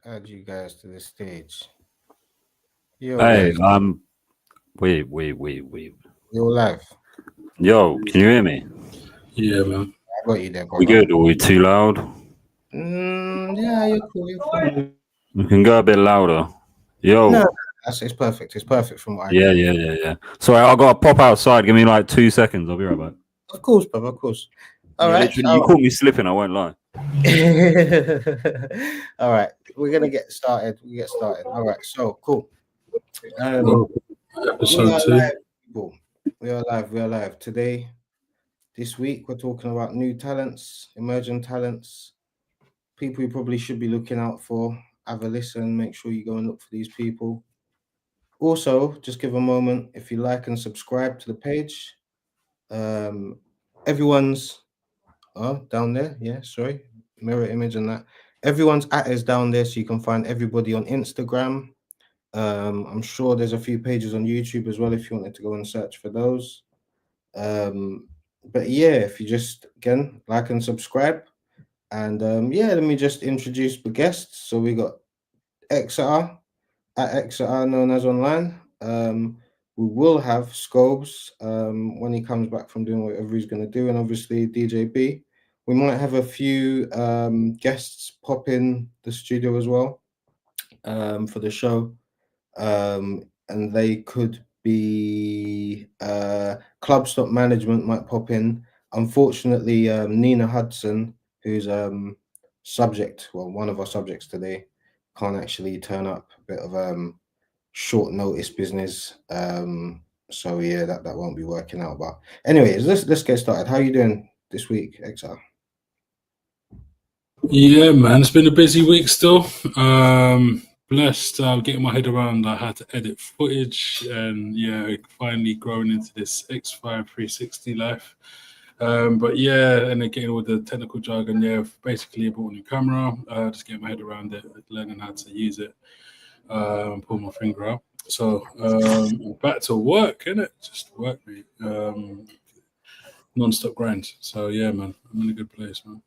add you guys to the stage. Yo, Hey, guys, wait. you're live. Yo, can you hear me? Yeah, man. I got you there, We brother. good? Or we too loud? Yeah, you're cool. You're cool. We can go a bit louder. Yo, No, it's perfect. It's perfect from what I yeah, can yeah, yeah, yeah. Sorry, I gotta pop outside. Give me like 2 seconds. I'll be right back. Of course, brother. Of course. All Yeah, right. literally, you caught me slipping. I won't lie. All right. We're gonna get started. We get started. All right. So cool. Well, We episode are two. live, people. We are live. We are live today. This week, we're talking about new talents, emerging talents, people you probably should be looking out for. Have a listen. Make sure you go and look for these people. Also, just give a moment if you like and subscribe to the page. Um, everyone's down there. Yeah, sorry, mirror image and that. Everyone's at is down there, so you can find everybody on Instagram. I'm sure there's a few pages on YouTube as well if you wanted to go and search for those. But yeah, if you just again like and subscribe, and yeah, let me just introduce the guests. So we got Xatar at Xatar, known as online. We will have Scobes when he comes back from doing whatever he's going to do, and obviously DJ B. We might have a few guests pop in the studio as well for the show, and they could be Club Stop Management might pop in. Unfortunately, Nina Hudson, who's one of our subjects today, can't actually turn up. A bit of short notice business. So yeah, that won't be working out. But anyways, let's get started. How you doing this week, XR? Yeah, man. It's been a busy week still. Blessed getting my head around how to edit footage and yeah, finally growing into this X5 360 life. But yeah, and then getting all the technical jargon. Yeah, basically bought a new camera. Just getting my head around it, learning how to use it. Pull my finger out. So back to work, innit? Just work, mate. Non-stop grind. So yeah, man, I'm in a good place, man.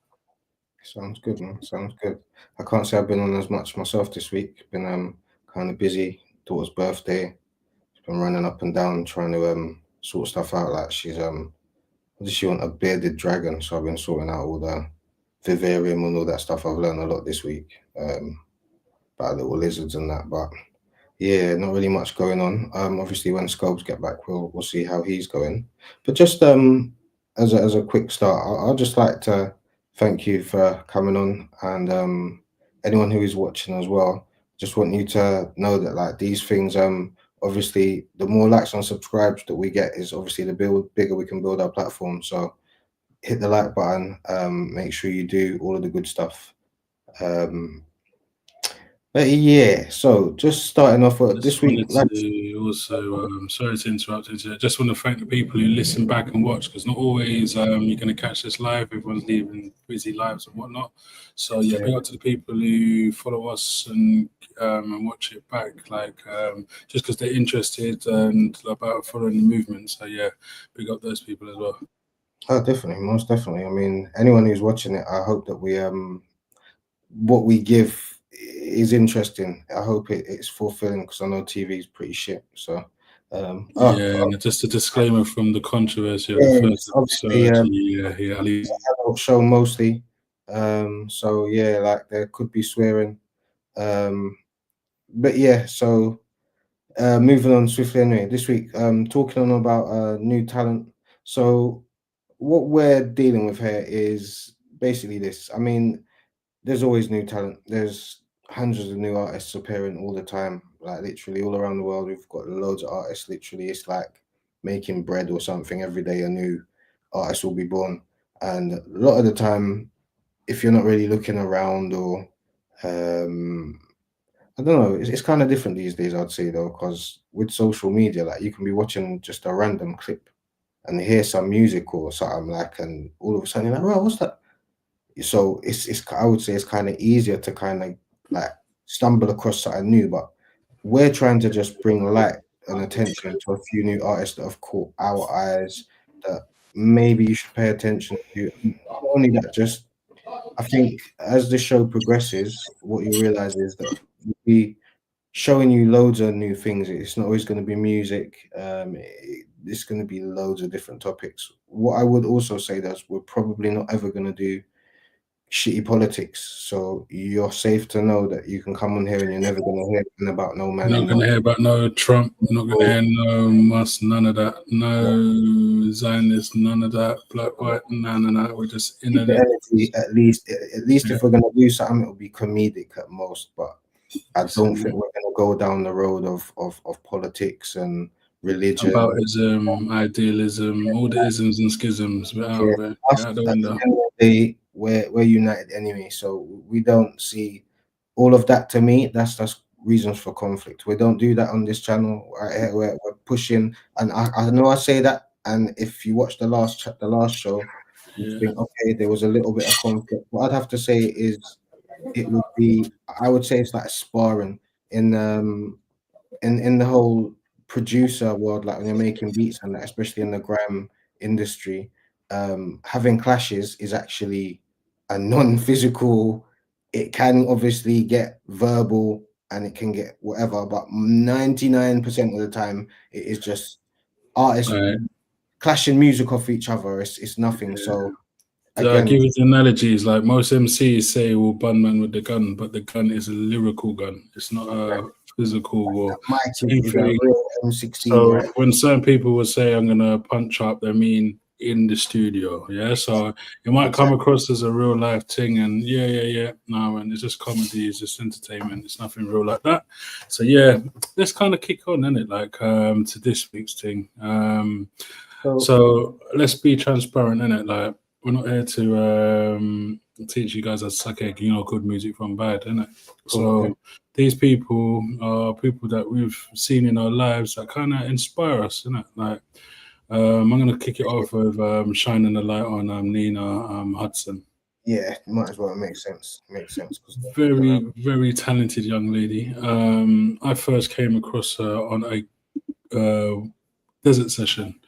Sounds good, man. Sounds good. I can't say I've been on as much myself this week. Been kind of busy. Daughter's birthday. Been running up and down trying to sort stuff out. Like she's what does she want? A bearded dragon. So I've been sorting out all the vivarium and all that stuff. I've learned a lot this week. About little lizards and that. But yeah, not really much going on. Obviously when Scopes get back we'll see how he's going. But just as a quick start, I'd just like to thank you for coming on, and anyone who is watching as well. Just want you to know that like these things, obviously the more likes and subscribes that we get is obviously the bigger we can build our platform. So hit the like button, make sure you do all of the good stuff. But yeah, so just starting off with this Just week, wanted like to also, sorry to interrupt. Just want to thank the people who listen back and watch because not always you're going to catch this live. Everyone's leaving busy lives and whatnot. So yeah, big up to the people who follow us and watch it back, like just because they're interested and about following the movement. So yeah, big up those people as well. oh, definitely, most definitely. I mean, anyone who's watching it, I hope that we what we give is interesting. I hope it's fulfilling because I know TV is pretty shit. So Yeah, and just a disclaimer from the controversy of the yeah, first obviously episode. Yeah, at least. adult show mostly. So yeah, like there could be swearing. But yeah, so moving on swiftly anyway. This week, talking on about new talent. So what we're dealing with here is basically this. I mean, there's always new talent. There's hundreds of new artists appearing all the time, like literally all around the world. We've got loads of artists. Literally, it's like making bread or something. Every day, a new artist will be born, and a lot of the time, if you're not really looking around or um, I don't know, it's kind of different these days. I'd say though, because with social media, like you can be watching just a random clip and hear some music or something like, and all of a sudden you're like, "Oh, what's that?" So it's I would say it's kind of easier to kind of like stumble across something new, but we're trying to just bring light and attention to a few new artists that have caught our eyes that maybe you should pay attention to. Not only that, just I think as the show progresses, what you realize is that we'll be showing you loads of new things. It's not always going to be music. It's going to be loads of different topics. What I would also say that we're probably not ever going to do shitty politics. So you're safe to know that you can come on here and you're never going to hear anything about no man You're in not going to hear about no Trump. You're not going to hear no Musk. None of that. No Zionist. None of that. Black, white. None of that. We're just keep the internet. energy, at least if we're going to do something, it'll be comedic at most. But I don't think we're going to go down the road of politics and religion. Aboutism, idealism, all the isms and schisms. We're out of it. Us, Out the at window. the end of the day, we're united anyway, so we don't see all of that. To me, that's reasons for conflict. We don't do that on this channel. Right here, we're pushing, and I know I say that, and if you watch the last show, you think, okay, there was a little bit of conflict. What I'd have to say is it would be, I would say it's like sparring in the whole producer world, like when you're making beats and that, especially in the grime industry, having clashes is actually a non-physical. It can obviously get verbal and it can get whatever, but 99% of the time it is just artists clashing music off each other. It's nothing. So I'll again, give you the analogies. Like most MCs say, "Well, bun man with the gun," but the gun is a lyrical gun. It's not a physical or Mike is a real M16. So when certain people will say, "I'm gonna punch up," they mean in the studio. Yeah, so it might come across as a real life thing, and no, and it's just comedy, it's just entertainment. It's nothing real like that. So yeah, let's kind of kick on, innit? Like to this week's thing. So let's be transparent, innit? Like we're not here to teach you guys how to suck egg, good music from bad, innit? So these people are people that we've seen in our lives that kind of inspire us, innit? Like I'm gonna kick it off with shining a light on Nina Hudson. Yeah, might as well. It makes sense. Very, very talented young lady. I first came across her on a desert session.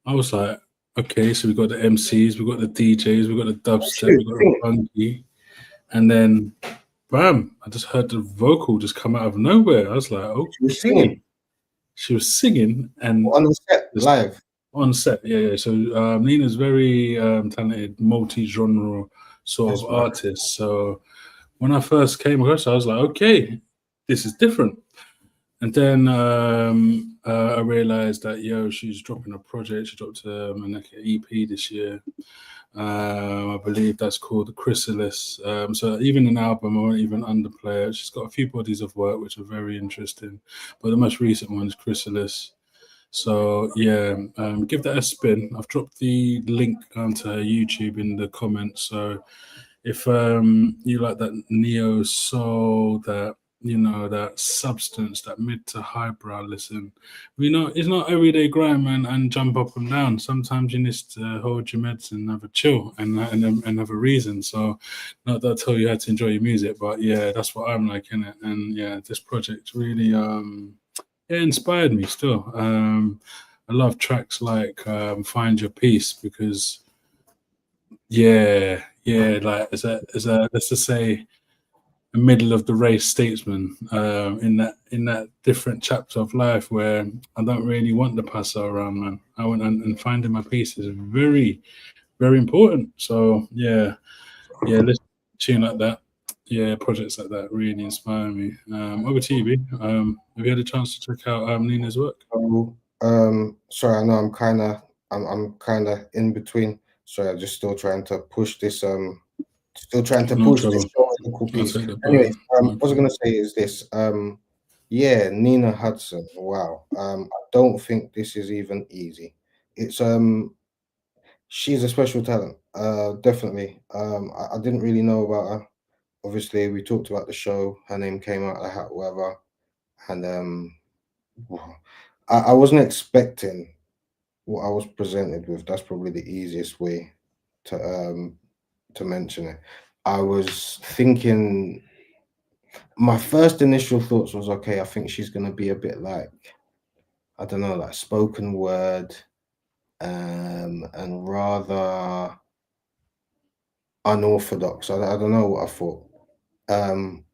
I was like, okay, so we got the MCs, we got the DJs, we got the dubstep, we got the funky, and then bam, I just heard the vocal just come out of nowhere. I was like, oh, she was singing. She was singing and on the set, live. On set, yeah. So Nina's very talented, multi-genre sort of artist. So when I first came across her, I was like, okay, this is different. And then I realized that, she's dropping a project. She dropped an EP this year. I believe that's called Chrysalis. So even an album, I won't even underplay it. She's got a few bodies of work which are very interesting. But the most recent one is Chrysalis. So yeah, give that a spin. I've dropped the link to her YouTube in the comments. So if you like that neo soul, that that substance, that mid to highbrow listen, it's not everyday grime and jump up and down. Sometimes you need to hold your meds and have a chill and have a reason. So not that I tell you how to enjoy your music, but yeah, that's what I'm like in it. And yeah, this project really it inspired me still. I love tracks like Find Your Peace because like as a let's just say a middle of the race statesman in that different chapter of life where I don't really want the passo around, man. I want and finding my peace is very, very important. So yeah, let's tune like that. Yeah, projects like that really inspire me. Over to you, B. Have you had a chance to check out Nina's work? Sorry, I know I'm kind of in between. Sorry, I'm just still trying to push this. Still trying to push this piece. Anyway, what I was gonna say is this. Yeah, Nina Hudson. Wow. I don't think this is even easy. It's she's a special talent. Definitely. I didn't really know about her. Obviously, we talked about the show. Her name came out of the hat, whatever. And I wasn't expecting what I was presented with. That's probably the easiest way to mention it. I was thinking, my first initial thoughts was, okay, I think she's gonna be a bit like, I don't know, like spoken word, and rather unorthodox. I don't know what I thought.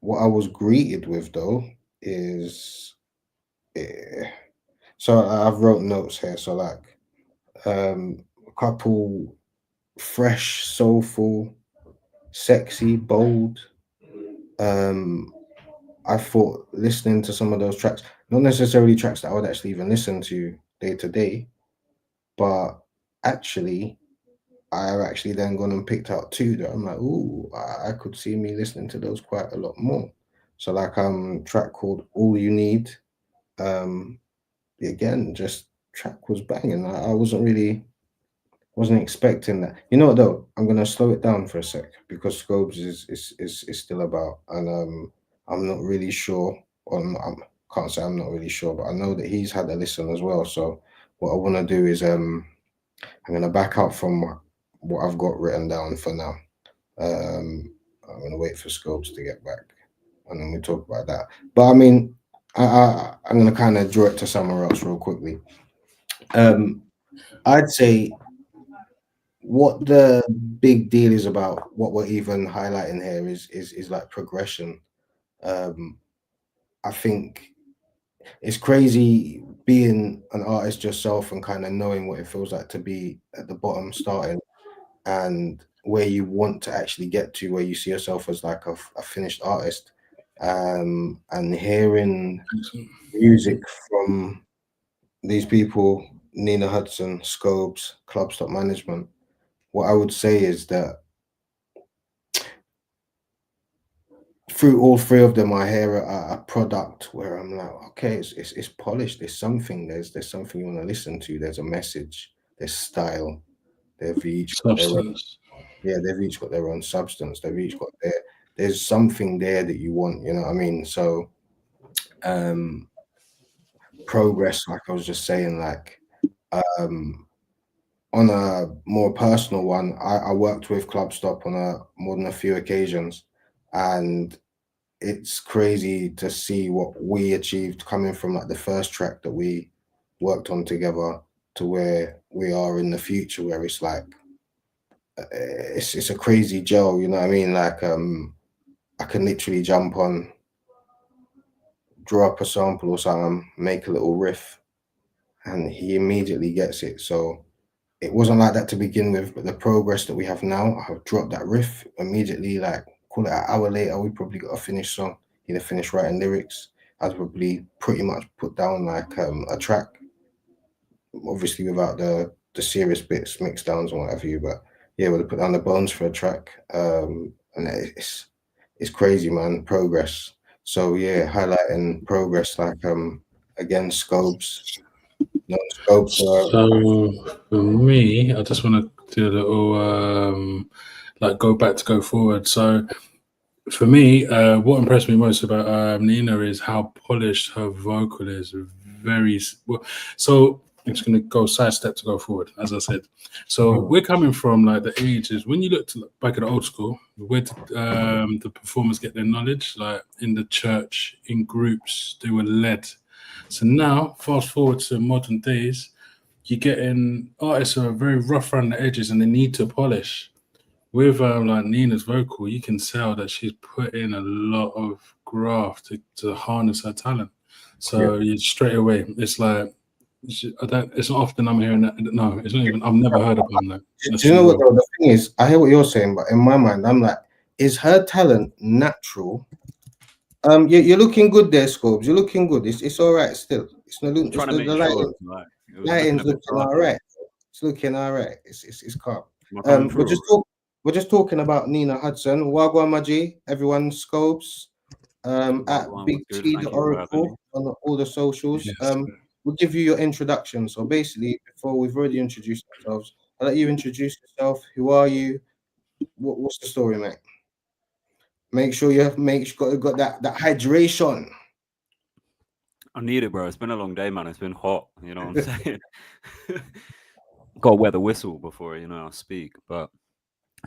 What I was greeted with though is, so I've wrote notes here. So like, a couple fresh, soulful, sexy, bold. I thought listening to some of those tracks, not necessarily tracks that I would actually even listen to day to day, but actually, I have actually then gone and picked out two that I'm like, ooh, I could see me listening to those quite a lot more. So like track called All You Need. Um again, just track was banging. I wasn't expecting that. You know what though? I'm gonna slow it down for a sec because Scopes is still about, and I'm not really sure on. I can't say I'm not really sure, but I know that he's had a listen as well. So what I want to do is I'm gonna back out from what I've got written down for now. I'm gonna wait for Scopes to get back, and then we talk about that. But I mean, I'm gonna kind of draw it to somewhere else real quickly. I'd say what the big deal is about what we're even highlighting here is like progression. Um, I think it's crazy being an artist yourself and kind of knowing what it feels like to be at the bottom starting and where you want to actually get to, where you see yourself as like a finished artist, and hearing music from these people, Nina Hudson, Scopes, Club Stop Management. What I would say is that through all three of them, I hear a product where I'm like, okay, it's polished. There's something. There's something you want to listen to. There's a message. There's style. They've each got their own, Substance. yeah. They've each got their own substance. They've each got there's something there that you want. You know what I mean? So, um, progress. Like I was just saying, like, um, on a more personal one, I worked with Club Stop on a more than a few occasions, and it's crazy to see what we achieved coming from like the first track that we worked on together to where we are in the future, where it's like it's a crazy gel, you know what I mean? Like I can literally jump on, draw up a sample or something, make a little riff, and he immediately gets it. So it wasn't like that to begin with, but the progress that we have now, I've dropped that riff immediately, like call it an hour later, we probably got a finished song, either finished writing lyrics. I'd probably pretty much put down like a track, obviously without the serious bits, mix downs and whatever you, but yeah, we'll put down the bones for a track. And it's crazy, man, progress. So yeah, highlighting progress, like again, Scopes, no Scopes So for me, I just want to do a little like go back to go forward. So for me, what impressed me most about Nina is how polished her vocal is. Very well. So I'm just going to go sidestep to go forward, as I said. So we're coming from like the ages when you look back at the old school, where did the performers get their knowledge? Like in the church, in groups, they were led. So now, fast forward to modern days, you're getting artists who are very rough around the edges and they need to polish. With like Nina's vocal, you can tell that she's put in a lot of graft to harness her talent. So you straight away, it's like it's not often I'm hearing that. No, it's not even. I've never heard of them. That. Do you know what though? The thing is, I hear what you're saying, but in my mind, I'm like, is her talent natural? You're looking good there, Scopes. You're looking good. It's all right still. It's not looking. Trying It's to make the sure lighting. like, it was looking Lighting's a bit looking all dark. right. It's looking all right. It's calm. Am I coming through? We're just talking about Nina Hudson. Wagwan Maji. Everyone, Scopes. At Wagwan Big was good. T the Thank you for having me. Oracle on all the socials. Yes. We'll give you your introduction. So basically, before we've already introduced ourselves, I'll let you introduce yourself. Who are you? What's the story, mate? Make sure you got that hydration. I need it, bro. It's been a long day, man. It's been hot. You know what I'm saying? Got to wear the whistle before I speak. But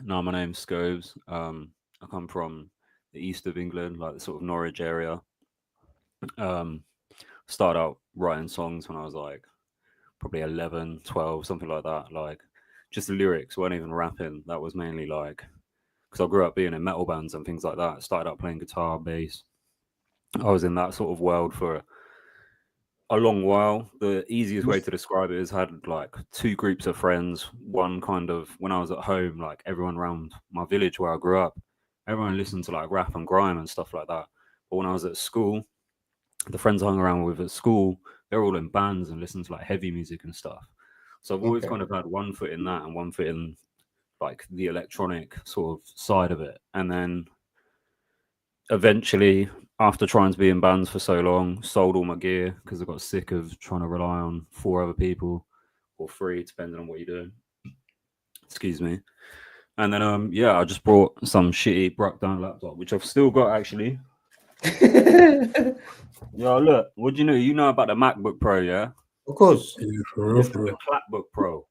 no, my name's Scobes. I come from the east of England, like the sort of Norwich area. Started out writing songs when I was like probably 11, 12, something like that. Like just the lyrics weren't even rapping. That was mainly like because I grew up being in metal bands and things like that. I started out playing guitar, bass. I was in that sort of world for a long while. The easiest way to describe it is I had like two groups of friends. One kind of when I was at home, like everyone around my village where I grew up, everyone listened to like rap and grime and stuff like that. But when I was at school, the friends I hung around with at school, they're all in bands and listen to like heavy music and stuff. So I've always kind of had one foot in that and one foot in like the electronic sort of side of it. And then eventually, after trying to be in bands for so long, sold all my gear because I got sick of trying to rely on 4 other people or 3, depending on what you're doing. Excuse me. And then I just brought some shitty broke down laptop, which I've still got actually. Yo, look, what do you know? You know about the MacBook Pro, yeah? Of course. Yeah, for real, This is for the real. Clapbook Pro.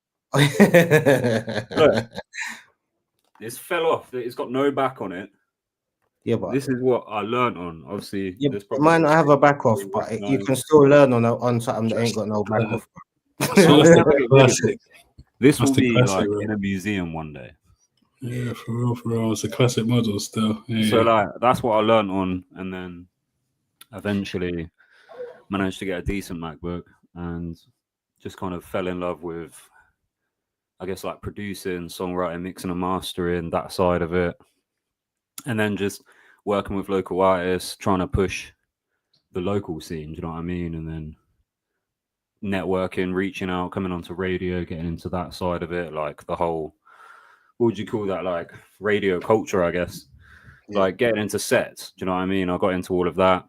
Look, this fell off. It's got no back on it. Yeah, but This is what I learned on. Obviously, yeah, this it might not have a back off, but you can still learn on something that ain't got no back off. So that's the classic. This That's will the be classic, like bro. in a museum one day. Yeah, for real, for real. It's a classic model still. Yeah, So yeah. like that's what I learned on, and then eventually managed to get a decent MacBook and just kind of fell in love with, I guess, like producing, songwriting, mixing and mastering, that side of it. And then just working with local artists, trying to push the local scene, do you know what I mean? And then networking, reaching out, coming onto radio, getting into that side of it, like the whole, what would you call that? Like radio culture, I guess. Yeah. Like getting into sets, do you know what I mean? I got into all of that.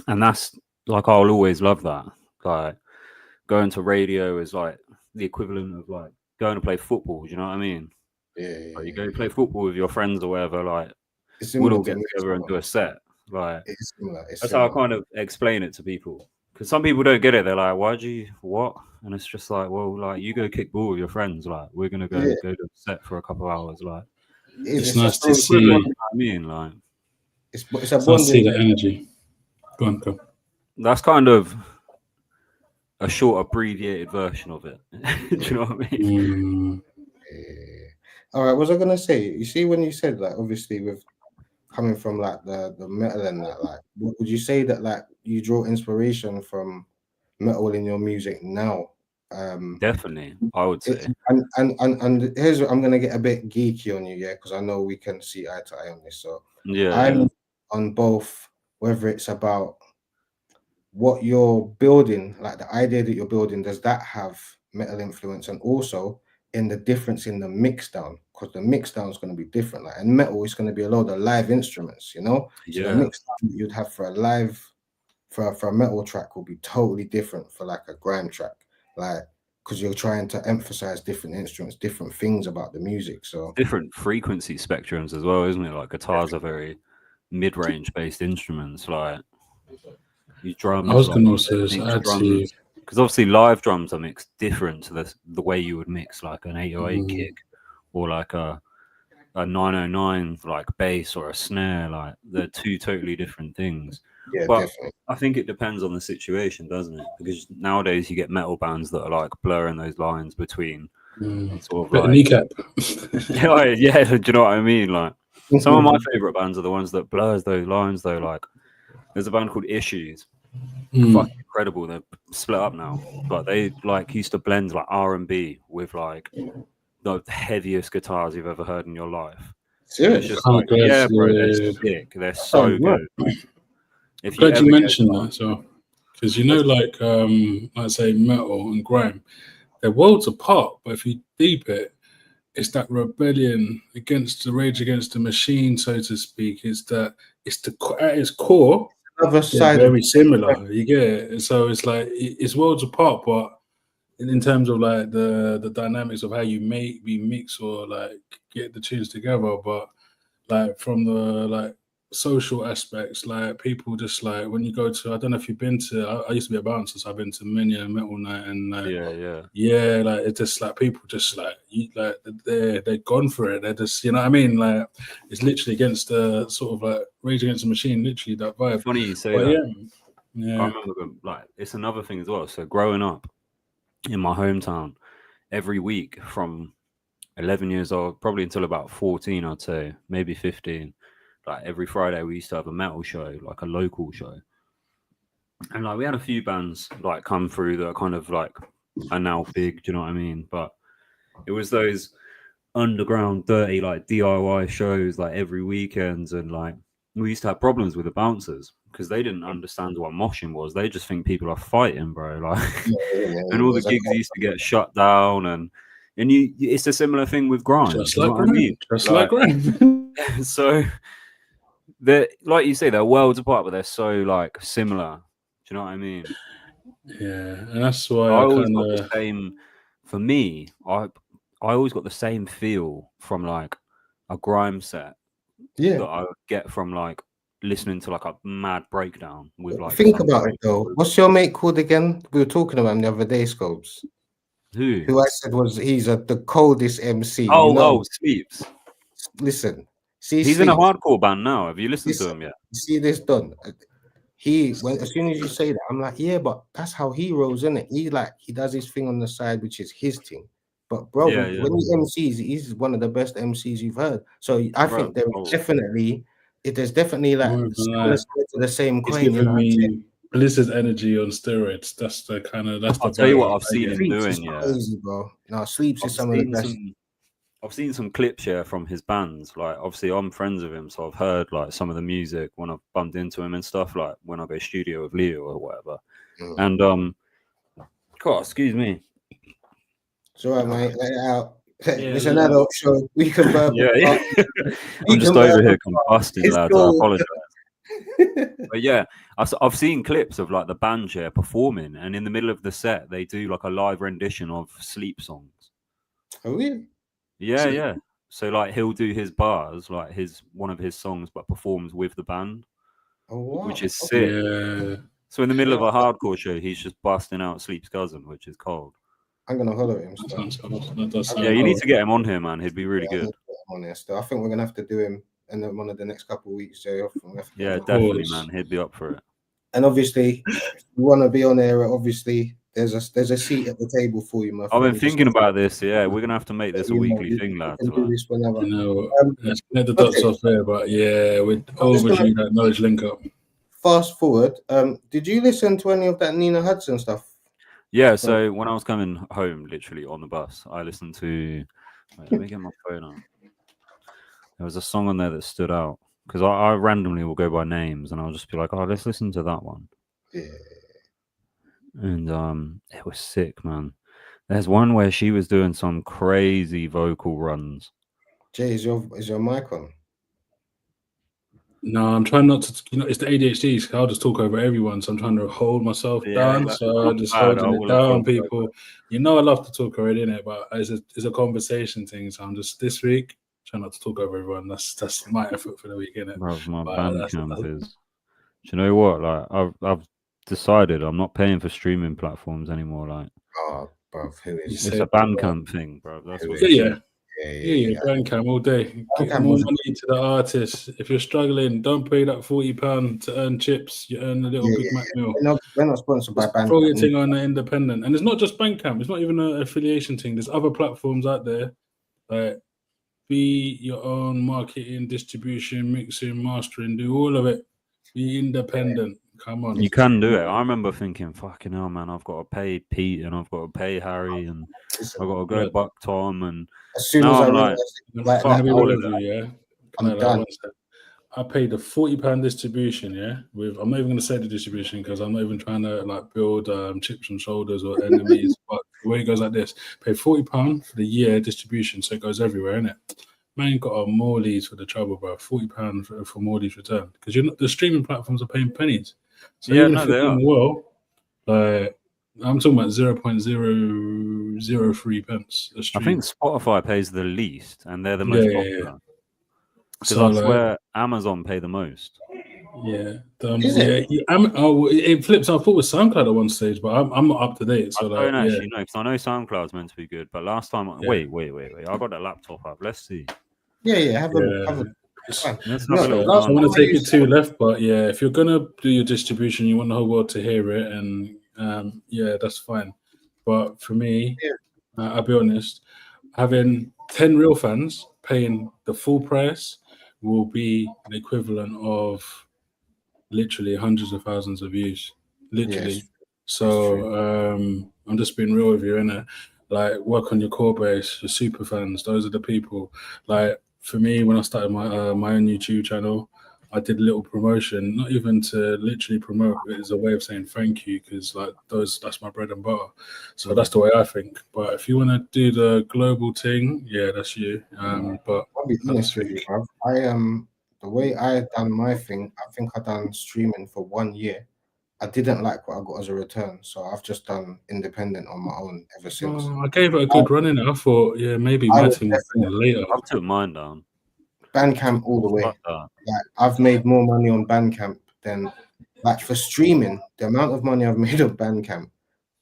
And that's like, I'll always love that. Like going to radio is like the equivalent of like going to play football, do you know what I mean? Yeah, Like you go play football with your friends or whatever, like it's we'll similar all to get me. together and do a set. Like It's similar. It's that's how I similar. kind of explain it to people. Because some people don't get it. They're like, why'd you what? And it's just like, well, like you go kick ball with your friends, like we're gonna go Yeah. to a set for a couple of hours. Like It's a nice to strong see. you know what I mean, like It's a It's nice to bonding. see the energy. Go on, go. that's kind of a short abbreviated version of it. Do you know what I mean? Yeah. All right, what was I gonna say? You see, when you said like, obviously, with coming from like the metal and that, like, would you say that like you draw inspiration from metal in your music now? Definitely, I would say. And here's what I'm gonna get a bit geeky on you, yeah, because I know we can see eye to eye on this. So Yeah, I'm yeah. on both, whether it's about what you're building, like the idea that you're building, does that have metal influence? And also in the difference in the mix down, because the mix down is going to be different. Like in metal, it's going to be a lot of live instruments, you know? So the Yeah. mix down that you'd have for a live, for a metal track will be totally different for like a grime track. Like, because you're trying to emphasize different instruments, different things about the music. So Different frequency spectrums as well, isn't it? Like guitars are very mid-range based instruments. Like you drums, I was like gonna say, mix add to drums, because obviously live drums are mixed different to the way you would mix like an 808 kick or like a 909 like bass or a snare. Like they're two totally different things. yeah, But definitely. I think it depends on the situation, doesn't it? Because nowadays you get metal bands that are like blurring those lines between sort of better like kneecap. yeah, do you know what I mean? Like some of my favorite bands are the ones that blurs those lines though. Like there's a band called Issues. Fucking incredible. They're split up now. But they like used to blend like R&B with like the heaviest guitars you've ever heard in your life. And it's Serious. just Oh, like, yeah, bro, they're aggressive. sick. They're so Sounds right. good. If Glad ever you get mentioned that, so because you know, like say metal and grime, they're worlds apart. But if you deep it, it's that rebellion against the Rage Against the Machine, so to speak. It's that it's the at its core, Another they're side. very similar. You get it. So it's like it's worlds apart, but in terms of like the dynamics of how you mix or like get the tunes together, but like from the like social aspects, like people just like when you go to, I don't know if you've been to, I used to be a bouncer, so I've been to many a metal night, and like yeah, like it's just like people just like like they're gone for it. They're just, you know what I mean? Like it's literally against the sort of like Rage Against the Machine, literally that vibe. Funny you say But that. yeah. I remember like it's another thing as well. So growing up in my hometown, every week from 11 years old, probably until about 14, I'd say, maybe 15. Like every Friday, we used to have a metal show, like a local show. And like we had a few bands like come through that are kind of like are now big, do you know what I mean? But it was those underground, dirty, like DIY shows like every weekend, and like we used to have problems with the bouncers because they didn't understand what moshing was. They just think people are fighting, bro. Like, and all the gigs used to get shut down, and it's a similar thing with grind. Just you know like what I mean? Just like grind. So they're like you say, they're worlds apart, but they're so like similar. Do you know what I mean? Yeah, and that's why I I always kind got the of. same. For me, I always got the same feel from like a grime set Yeah. that I would get from like listening to like a mad breakdown with like. Think some about it though. What's your mate called again? We were talking about him the other day, Scopes. Who I said he's the coldest MC. Sleeps. Listen, see, He's in a hardcore band now. Have you listened to him yet? See this done. As soon as you say that, I'm like, yeah, but that's how he rolls, isn't it? He does his thing on the side, which is his thing. But bro, when he MCs, he's one of the best MCs you've heard. So I think there's definitely like similar side to the same coin. He's giving me Blizzard energy on steroids. That's the I'll tell you what I've seen him doing. Yeah, crazy, bro. No, Sleeps is some of the best. I've seen some clips here from his bands. Like, obviously, I'm friends with him, so I've heard like some of the music when I've bumped into him and stuff. Like when I go studio with Leo or whatever. And God, excuse me. It's all right, mate. Let it out. It's an adult show. We can burp. Yeah. I'm just over here combusting, lads. I apologize. But yeah, I've seen clips of like the band here performing, and in the middle of the set, they do like a live rendition of Sleep songs. Oh, really? Yeah, yeah. So like he'll do his bars, like one of his songs, but performs with the band. Oh, wow. Which is sick. Yeah. So in the middle of a hardcore show, he's just busting out Sleep's cousin, which is cold. I'm gonna holler at him. Yeah, you need to get him on here, man. He'd be really good. On there still. I think we're gonna have to do him in one of the next couple of weeks. Yeah, definitely, man. He'd be up for it. And obviously, if you want to be on there, obviously there's a seat at the table for you, my friend. I've been thinking about this. Yeah, we're gonna have to make this a weekly thing, lads. Do this whenever. Let's get the dots off there, but yeah, we're overdue that knowledge link up. Fast forward. Did you listen to any of that Nina Hudson stuff? Yeah, so when I was coming home, literally on the bus, I listened to. Wait, let me get my phone out. There was a song on there that stood out because I randomly will go by names and I'll just be like, oh, let's listen to that one. Yeah. And it was sick, man. There's one where she was doing some crazy vocal runs. Jay, is your mic on? No, I'm trying not to. It's the ADHD. So I'll just talk over everyone. So I'm trying to hold myself down. So I'm just holding it down, people. I love to talk already, innit? But it's a conversation thing. So I'm just this week trying not to talk over everyone. That's my effort for the week, innit? Bro, my Bandcamp is. Do you know what? Like I've decided I'm not paying for streaming platforms anymore. Like, oh, bro, it's a Bandcamp thing, bro. That's what Yeah, Bandcamp all day. Get more money to the artist. If you're struggling, don't pay that £40 to earn chips. You earn a little Big Mac meal. We're not sponsored by Bandcamp. Throw your thing on the independent, and it's not just Bandcamp. It's not even an affiliation thing. There's other platforms out there. Like, be your own marketing, distribution, mixing, mastering. Do all of it. Be independent. Come on. You can do it. I remember thinking, fucking hell, man, I've got to pay Pete and I've got to pay Harry and I've got to go buck Tom. And as soon as I'm I'm done. I paid the £40 distribution, I'm not even going to say the distribution because I'm not even trying to like build chips and shoulders or enemies. But the way it goes like this, pay £40 for the year distribution, so it goes everywhere, innit? Man, got a Morley's for the trouble, bro. £40 for Morley's return because the streaming platforms are paying pennies. So even if you're doing well, I'm talking about 0.003 pence a stream. I think Spotify pays the least, and they're the most popular. Because I swear Amazon pay the most. Yeah, it flips. I thought it was SoundCloud at one stage, but I'm not up to date. So I don't actually know because I know SoundCloud's meant to be good, but last time, wait, I got that laptop up. Let's see. Yeah, have a. I want to take it to left, but yeah, if you're gonna do your distribution, you want the whole world to hear it, and that's fine. But for me, I'll be honest, having 10 real fans paying the full price will be the equivalent of literally hundreds of thousands of views. Literally. Yes, So I'm just being real with you, innit? Like, work on your core base, your super fans. Those are the people. Like, for me, when I started my own YouTube channel, I did a little promotion, not even to literally promote, it as a way of saying thank you, because like that's my bread and butter. So that's the way I think. But if you want to do the global thing, yeah, that's you. But I'll be I honest just with think, you, bruv. The way I done my thing, I think I done streaming for 1 year. I didn't like what I got as a return, so I've just done independent on my own ever since. I gave it a good run in. I thought, yeah, maybe I my was team will come definitely later. I've took mine down. Bandcamp all the way. Like that. Like I've made more money on Bandcamp than like for streaming. The amount of money I've made on Bandcamp,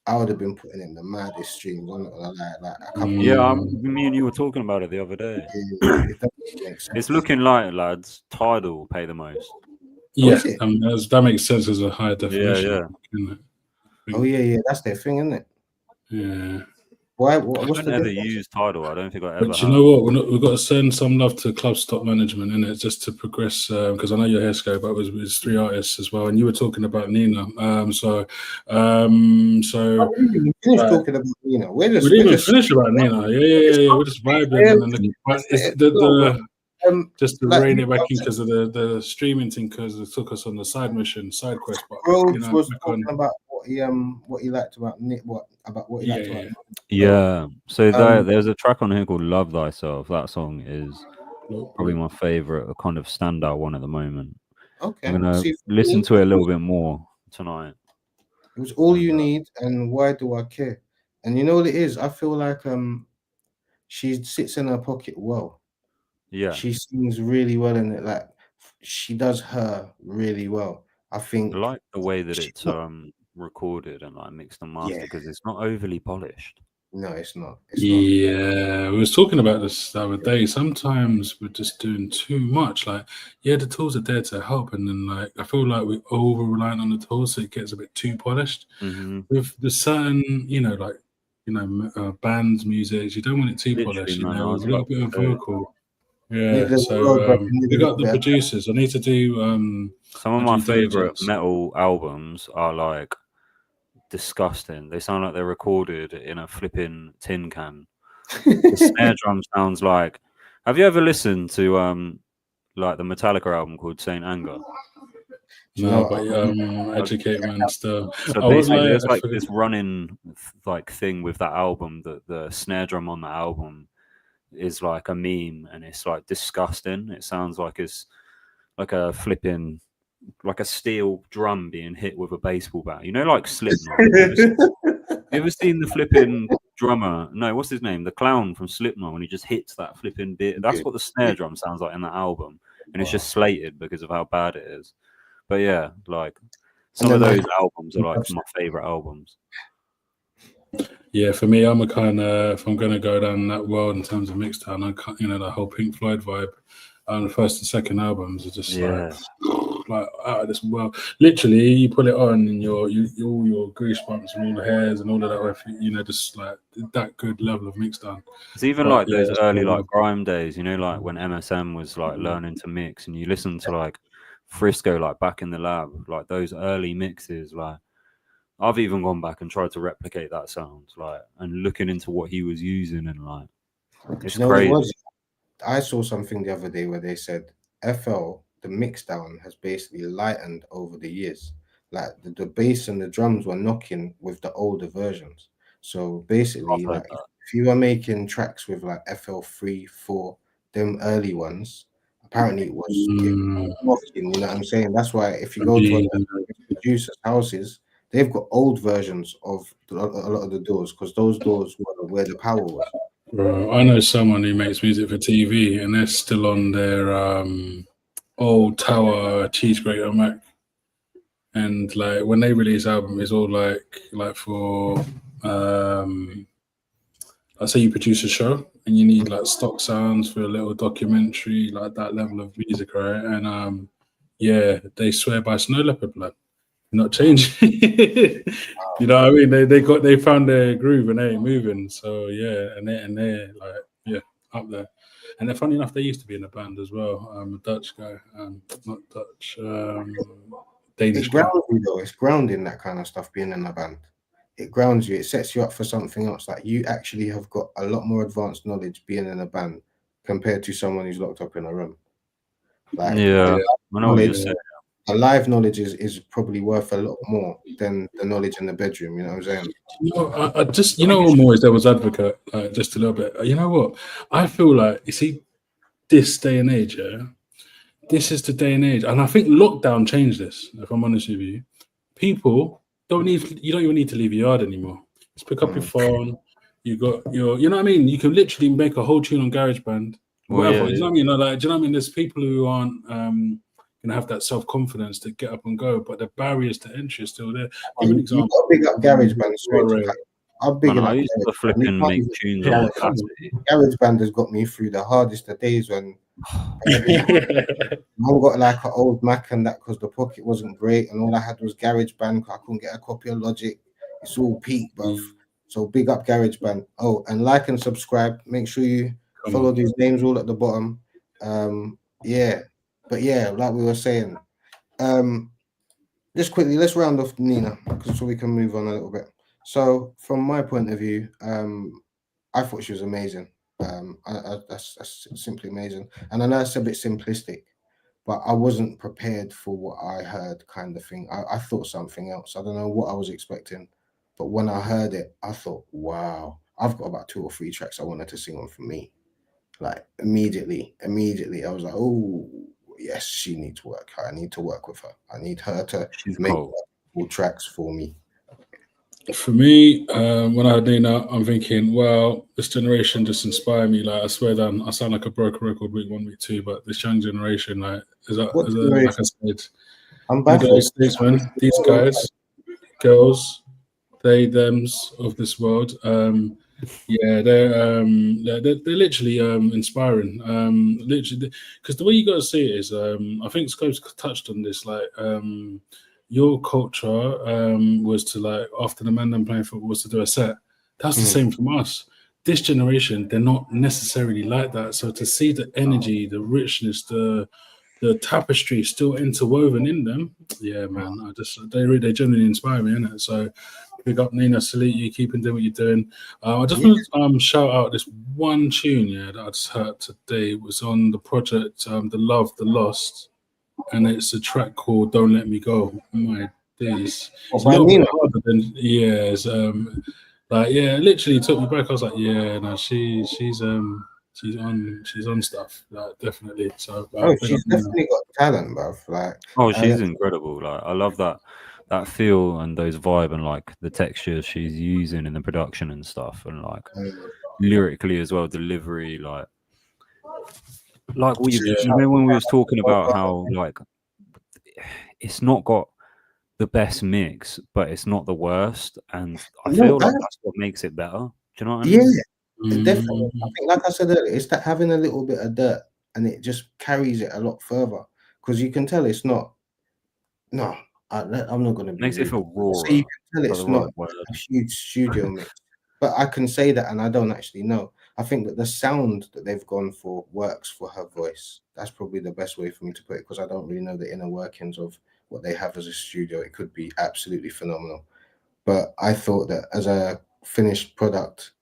I would have been putting in the maddest streams. I'm not gonna lie, like a couple. Yeah, me and you were talking about it the other day. It doesn't make sense. It's looking like, lads, Tidal will pay the most. Yeah, is it? that makes sense as a high definition. Yeah. Isn't it? Oh yeah, that's their thing, isn't it? Yeah. Why? I What's haven't the ever difference? used Tidal. I don't think I ever But you have. know what? We've got to send some love to club stock management, innit? Just to progress, because I know your hair scope, but it's 3 artists as well, and you were talking about Nina. So Oh, we didn't even finish talking about Nina. we didn't even finish about Nina. Yeah. We're just vibing, and it's just to like rein it back in because of the streaming thing, because it took us on the side mission, side quest. But Rhodes was talking about what he liked about Nick, what he liked about. Yeah. So there's a track on here called "Love Thyself." That song is probably my favorite, a kind of standout one at the moment. Okay, I'm gonna listen to it a little bit more tonight. It was All You Need and Why Do I Care? And you know what it is? I feel like she sits in her pocket well. Yeah. She sings really well in it. Like she does her really well. I think I like the way that it's recorded and like mixed and mastered because it's not overly polished. No, it's not. Yeah, we was talking about this the other day. Sometimes we're just doing too much. Like, yeah, the tools are there to help, and then like I feel like we're over reliant on the tools, so it gets a bit too polished. With the certain, bands, music, you don't want it too polished. You know, with a little bit of vocal. Yeah, so we got the producers. I need to do some of my favorite metal albums are like disgusting. They sound like they're recorded in a flipping tin can. The snare drum sounds like. Have you ever listened to like the Metallica album called Saint Anger? No, but educate me and stuff. So basically, there's like this running like thing with that album that the snare drum on the album is like a meme, and it's like disgusting. It sounds like it's like a flipping. Like a steel drum being hit with a baseball bat. You know, like Slipknot. You ever seen the flipping drummer? No, what's his name? The clown from Slipknot when he just hits that flipping bit. That's what the snare drum sounds like in that album. And it's just slated because of how bad it is. But yeah, like some of those albums are like my favorite albums. Yeah, for me, I'm a kind of, if I'm going to go down that world in terms of mixdown, I can't, the whole Pink Floyd vibe. The first and second albums are just like out of this world. Literally, you put it on and all your goosebumps and all the hairs and all of that. Just like that good level of mixdown. It's even like those early like grime days. Like when MSM was like learning to mix, and you listen to like Frisco like back in the lab, like those early mixes. Like I've even gone back and tried to replicate that sound, like and looking into what he was using and like it's crazy. I saw something the other day where they said FL, the mixdown has basically lightened over the years. Like the bass and the drums were knocking with the older versions. So basically, like if you were making tracks with like FL3, 4, them early ones, apparently it was knocking. You know what I'm saying? That's why if you go to a producer's houses, they've got old versions of a lot of the doors because those doors were where the power was. Bro, I know someone who makes music for TV, and they're still on their old Tower cheese grater Mac. And like when they release album, it's all like for let's say you produce a show and you need like stock sounds for a little documentary, like that level of music, right? And they swear by Snow Leopard blood. Not changing. You know what I mean? They found their groove and they ain't moving. So yeah, and they're like, yeah, up there. And then, funny enough, they used to be in a band as well. A Dutch guy, not Dutch, Danish It guy. grounds you though. It's grounding, that kind of stuff, being in a band. It grounds you. It sets you up for something else. Like, you actually have got a lot more advanced knowledge being in a band compared to someone who's locked up in a room. Like, Yeah, I know what you're saying. a live knowledge is probably worth a lot more than the knowledge in the bedroom. You know what I'm saying? You know, I just, you know, I'm always devil's advocate, just a little bit. You know what? I feel like, you see, this day and age, yeah, this is the day and age, and I think lockdown changed this. If I'm honest with you, people you don't even need to leave your yard anymore. Just pick up your phone. You got your, you know what I mean? You can literally make a whole tune on GarageBand, whatever. You know what I mean? Like, do you know what I mean? There's people who aren't gonna have that self-confidence to get up and go, but the barriers to entry are still there. Give an example. You've got to big up GarageBand. I'm big Man, up. I used to flipping make tunes on Audacity. GarageBand has got me through the hardest of days when I got like an old Mac and that, because the Pocket wasn't great and all I had was GarageBand. I couldn't get a copy of Logic. It's all peak, bruv. So big up GarageBand. Oh, and like and subscribe. Make sure you follow these names all at the bottom. Yeah, but yeah, like we were saying, just quickly, let's round off Nina so we can move on a little bit. So from my point of view, I thought she was amazing. That's simply amazing. And I know it's a bit simplistic, but I wasn't prepared for what I heard, kind of thing. I thought something else. I don't know what I was expecting, but when I heard it, I thought, wow, I've got about 2 or 3 tracks I wanted to sing on for me. Like immediately, I was like, oh yes, she needs work. I need to work with her. I need her to make full tracks for me. For me, when I heard Nina, I'm thinking, well, this generation just inspired me. Like, I swear down, I sound like a broken record week 1, week 2, but this young generation, like, like I said, I'm baffled. States, man, these guys, girls, they, thems of this world, yeah, they're literally inspiring. Literally, because the way you got to see it is, I think Scopes touched on this, like, your culture was to, like, after the man them playing football, was to do a set. That's the same from us. This generation, they're not necessarily like that. So to see the energy, the richness, the tapestry still interwoven in them, yeah, man, they genuinely inspire me, innit? So big up, Nina, salute you, keep on doing what you're doing. I just want to shout out this one tune, yeah, that I just heard today. It was on the project, The Love, The Lost, and it's a track called Don't Let Me Go. My days. It's a little bit harder than, yeah, it's, like, yeah, it literally took me back. I was like, yeah, no, she's on stuff, like, definitely. So she's definitely got talent, bruv. Like, she's incredible. Like, I love that feel and those vibe and like the textures she's using in the production and stuff, and like lyrically as well, delivery, like we, you know, when we was talking about how like it's not got the best mix, but it's not the worst, and I feel like that's what makes it better. Do you know what I mean? Yeah, definitely. I think, like I said earlier, it's that having a little bit of dirt, and it just carries it a lot further, because you can tell it's not. No, I'm not going to be. Makes it feel raw. So you can tell it's not a huge studio mix, but I can say that, and I don't actually know. I think that the sound that they've gone for works for her voice. That's probably the best way for me to put it, because I don't really know the inner workings of what they have as a studio. It could be absolutely phenomenal, but I thought that as a finished product,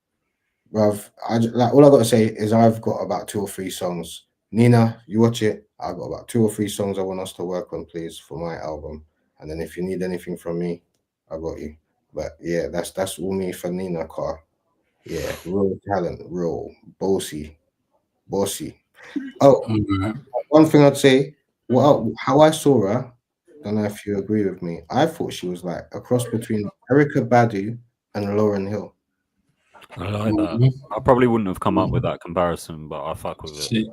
bruv, all I got to say is I've got about 2 or 3 songs. Nina, you watch it. I've got about 2 or 3 songs I want us to work on, please, for my album. And then if you need anything from me, I got you. But yeah, that's all me for Nina Carr. Yeah, real talent, real bossy. Oh, one thing I'd say, how I saw her, don't know if you agree with me. I thought she was like a cross between Erykah Badu and Lauryn Hill. I like that. I probably wouldn't have come up with that comparison, but I fuck with it.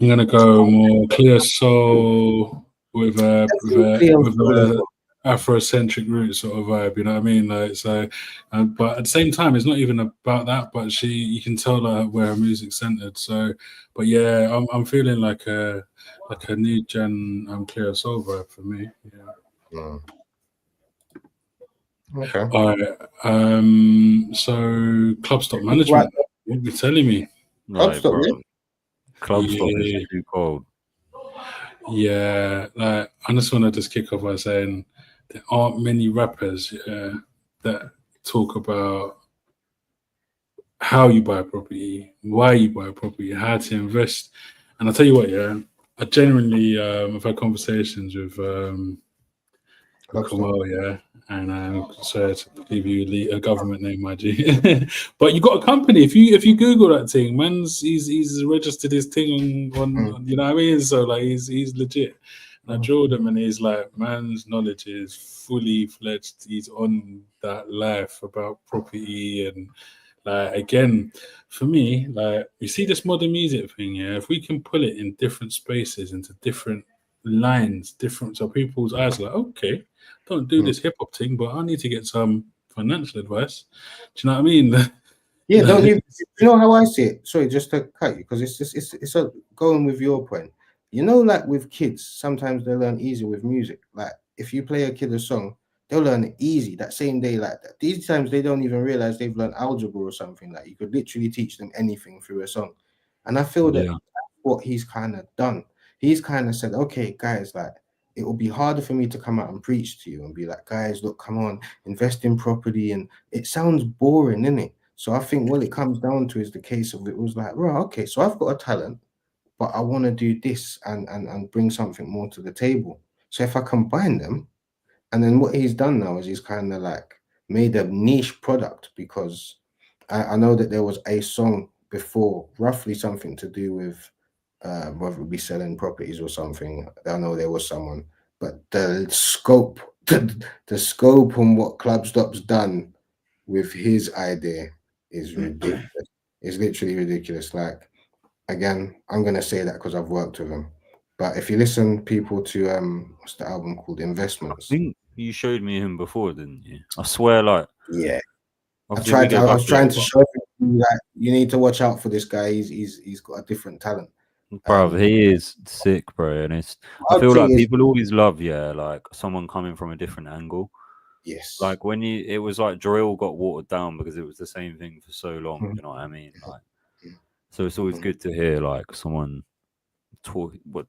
I'm gonna go more clear soul with a Afrocentric root sort of vibe. You know what I mean? Like, so, but at the same time, it's not even about that. But you can tell where her music's centered. So, but yeah, I'm feeling like a new gen clear soul vibe for me. Yeah. Okay. All right. So Club Stop Management. What are you telling me? Club Stop, yeah. Club stop is Yeah. too cold. Yeah, like I just want to just kick off by saying there aren't many rappers that talk about how you buy a property, why you buy a property, how to invest. And I'll tell you what, yeah, I genuinely have had conversations with Club stop. Kamal, yeah, and sorry to give you a government name, my G. But you got a company. If you Google that thing, man's he's registered his thing on you know what I mean. So like he's legit. And I drilled him, and he's like, man's knowledge is fully fledged. He's on that life about property and like again. For me, like you see this modern music thing, yeah. If we can pull it in different spaces into different lines, different so people's eyes are like, okay, don't do this hip hop thing, but I need to get some financial advice. Do you know what I mean? Yeah, don't you know how I see it? Sorry, just to cut you, because it's just it's a going with your point. You know, like with kids, sometimes they learn easy with music. Like if you play a kid a song, they'll learn it easy that same day. Like that. These times they don't even realize they've learned algebra or something. Like you could literally teach them anything through a song. And I feel that Yeah. that's what he's kind of done. He's kind of said, okay, guys, like it will be harder for me to come out and preach to you and be like, guys, look, come on, invest in property. And it sounds boring, isn't it? So I think what it comes down to is the case of it was like, right, okay, so I've got a talent, but I want to do this and bring something more to the table. So if I combine them, and then what he's done now is he's kind of like made a niche product because I know that there was a song before, roughly something to do with whether it be selling properties or something. I know there was someone, but the scope, the scope on what Club Stop's done with his idea is ridiculous. It's literally ridiculous. Like again, I'm gonna say that because I've worked with him. But if you listen, people to what's the album called? I Investments. think you showed me him before, didn't you? I swear, like Yeah, obviously we go I back was a trying little, to show you that you need to watch out for this guy. He's got a different talent. but bro, he is sick, bro. And it's I feel Obviously like is people always love, yeah, like someone coming from a different angle. yes. Like when it was like drill got watered down because it was the same thing for so long. Mhm. You know what I mean? Like, so it's always good to hear like someone talk. What do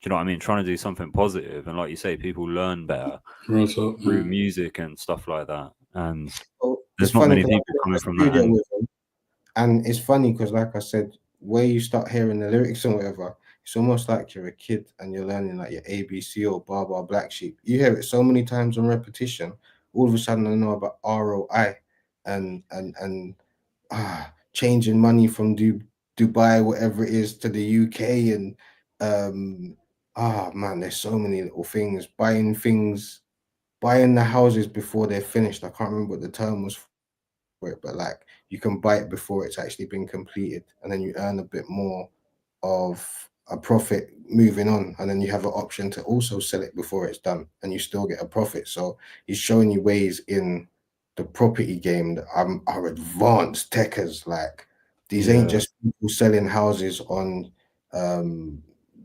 you know what I mean? Trying to do something positive, and like you say, people learn better Real talk, through man. music and stuff like that. And So it's there's not funny many because people I was in coming the from that studio angle. with him. And it's funny because, like I said, where you start hearing the lyrics and whatever, it's almost like you're a kid and you're learning like your ABC or Bar Bar Black Sheep. You hear it so many times on repetition, all of a sudden I know about ROI and changing money from Dubai, whatever it is, to the UK and man, there's so many little things. Buying the houses before they're finished. I can't remember what the term was for it, but like you can buy it before it's actually been completed, and then you earn a bit more of a profit moving on, and then you have an option to also sell it before it's done, and you still get a profit. So he's showing you ways in the property game that are advanced techers. Like these ain't Yeah, just people selling houses on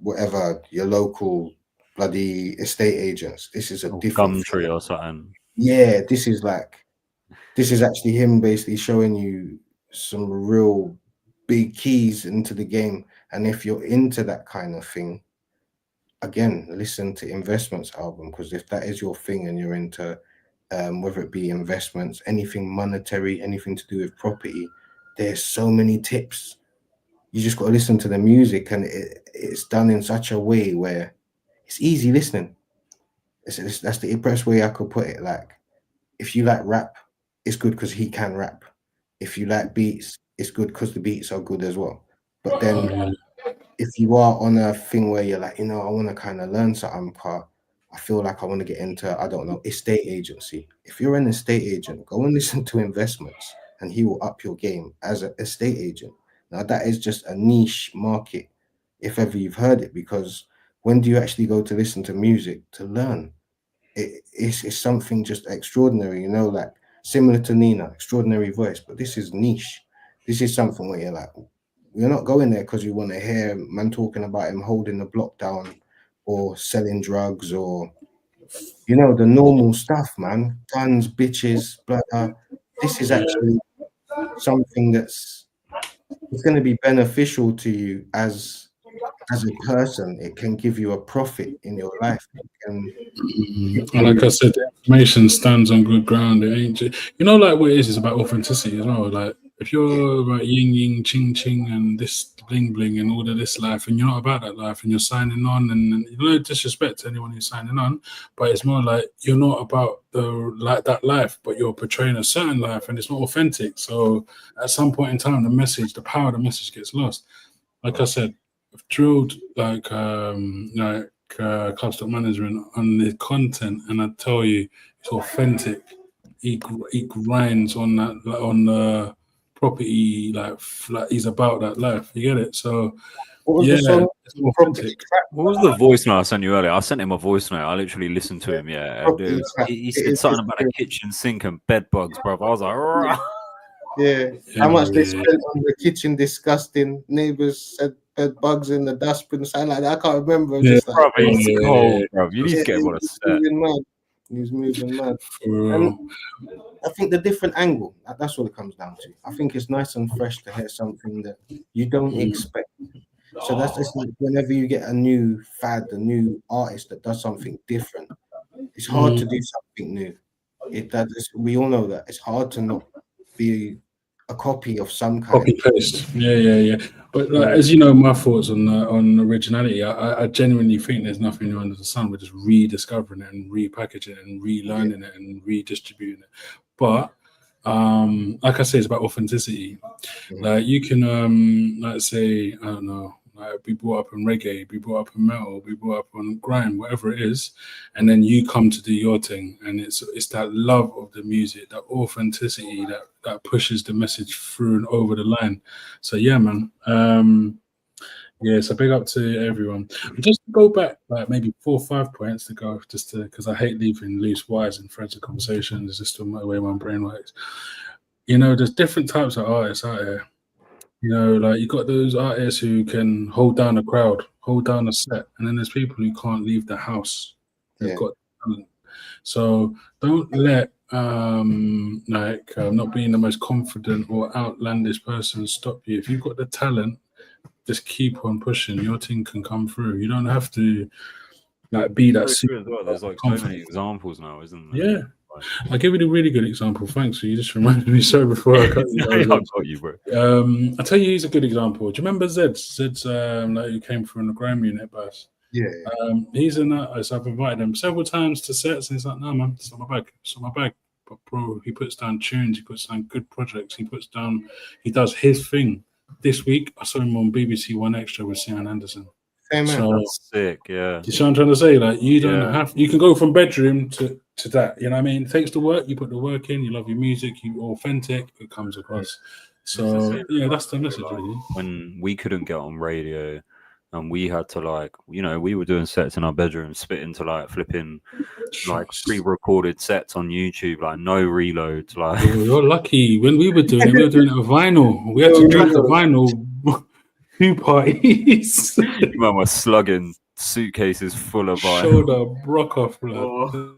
whatever your local bloody estate agents. This is a or different thing. Gumtree or something. Yeah, this is actually him basically showing you some real big keys into the game. And if you're into that kind of thing, again, listen to Investments album, because if that is your thing and you're into whether it be investments, anything monetary, anything to do with property, there's so many tips. You just got to listen to the music, and it's done in such a way where it's easy listening. That's the best way I could put it. Like, if you like rap, it's good because he can rap. If you like beats, it's good because the beats are good as well. But then Yeah. if you are on a thing where you're like, I want to kind of learn something, part, I feel like I want to get into, I don't know, estate agency. If you're an estate agent, go and listen to Investments, and he will up your game as an estate agent. Now that is just a niche market, if ever you've heard it, because when do you actually go to listen to music to learn? It's something just extraordinary, like similar to Nina, extraordinary voice, but this is niche. This is something where you're like, you're not going there because you want to hear man talking about him holding the block down or selling drugs or the normal stuff, man. Guns, bitches, blah, blah. This is Yeah. actually something that's it's going to be beneficial to you as as a person, it can give you a profit in your life. It can And like I said, the information stands on good ground. It ain't like what it is. It's about authenticity as well. Like if you're about yin yin, ching ching, and this bling bling, and all of this life, and you're not about that life, and you're signing on, and no disrespect to anyone who's signing on, but it's more like you're not about that life, but you're portraying a certain life, and it's not authentic. So at some point in time, the power of the message gets lost. Like I said, I've drilled club stock management on the content, and I tell you, it's authentic. He grinds on that, like, on the property, like he's about that life. You get it? So what was the song? it's authentic. What was the voice note I sent you earlier? I sent him a voice note. I literally listened to him. Yeah, he said something about a kitchen sink and bed bugs, bro. I was like, "Rah." Yeah. How much they spent on the kitchen? Disgusting. Neighbors said bed bugs in the dustbin, something like that. I can't remember. Just like, bro, he's cold, bro. You need to get him on a set. He's moving mad. And I think the different angle, that's what it comes down to. I think it's nice and fresh to hear something that you don't expect. So that's just like whenever you get a new fad, a new artist that does something different, it's hard to do something new. We all know that it's hard to not be a copy of some kind. Copy paste. Yeah. But as you know, my thoughts on originality, I genuinely think there's nothing new under the sun. We're just rediscovering it and repackaging it and relearning it and redistributing it. But like I say, it's about authenticity. Like you can, let's say, I don't know, like be brought up in reggae, be brought up in metal, be brought up on grime, whatever it is, and then you come to do your thing, and it's that love of the music, that authenticity that pushes the message through and over the line. So yeah, man. So big up to everyone. And just to go back, like maybe 4 or 5 points to go, just to because I hate leaving loose wires in threads of conversations. It's just the way my brain works. There's different types of artists out there. Like you got those artists who can hold down a crowd, hold down a set, and then there's people who can't leave the house. They've got talent. So don't let not being the most confident or outlandish person stop you. If you've got the talent, just keep on pushing. Your thing can come through. You don't have to be that super. Well. There's like so many examples now, isn't there? Yeah. I'll give you a really good example. Thanks. You just reminded me so before I cut you. I got you, bro. I'll tell you, he's a good example. Do you remember Zed? Zed's who came from the grime unit bus. Yeah. He's in that. So I've invited him several times to sets, and he's like, "No, man, it's not my bag. It's not my bag." But bro, he puts down tunes. He puts down good projects. He does his thing. This week, I saw him on BBC One Extra with Sian Anderson. That's sick, yeah. You see what I'm trying to say? Like, you don't have. You can go from bedroom to that. You know what I mean? It takes the work. You put the work in. You love your music. You authentic. It comes across. So that's the message, really. When we couldn't get on radio, and we had to we were doing sets in our bedroom, spitting to flipping pre-recorded sets on YouTube, no reloads. You're lucky. When we were doing it, we were doing it with vinyl. We had to drop the vinyl 2 parties. Man was slugging suitcases full of vinyl. Shoulder broke off, blood.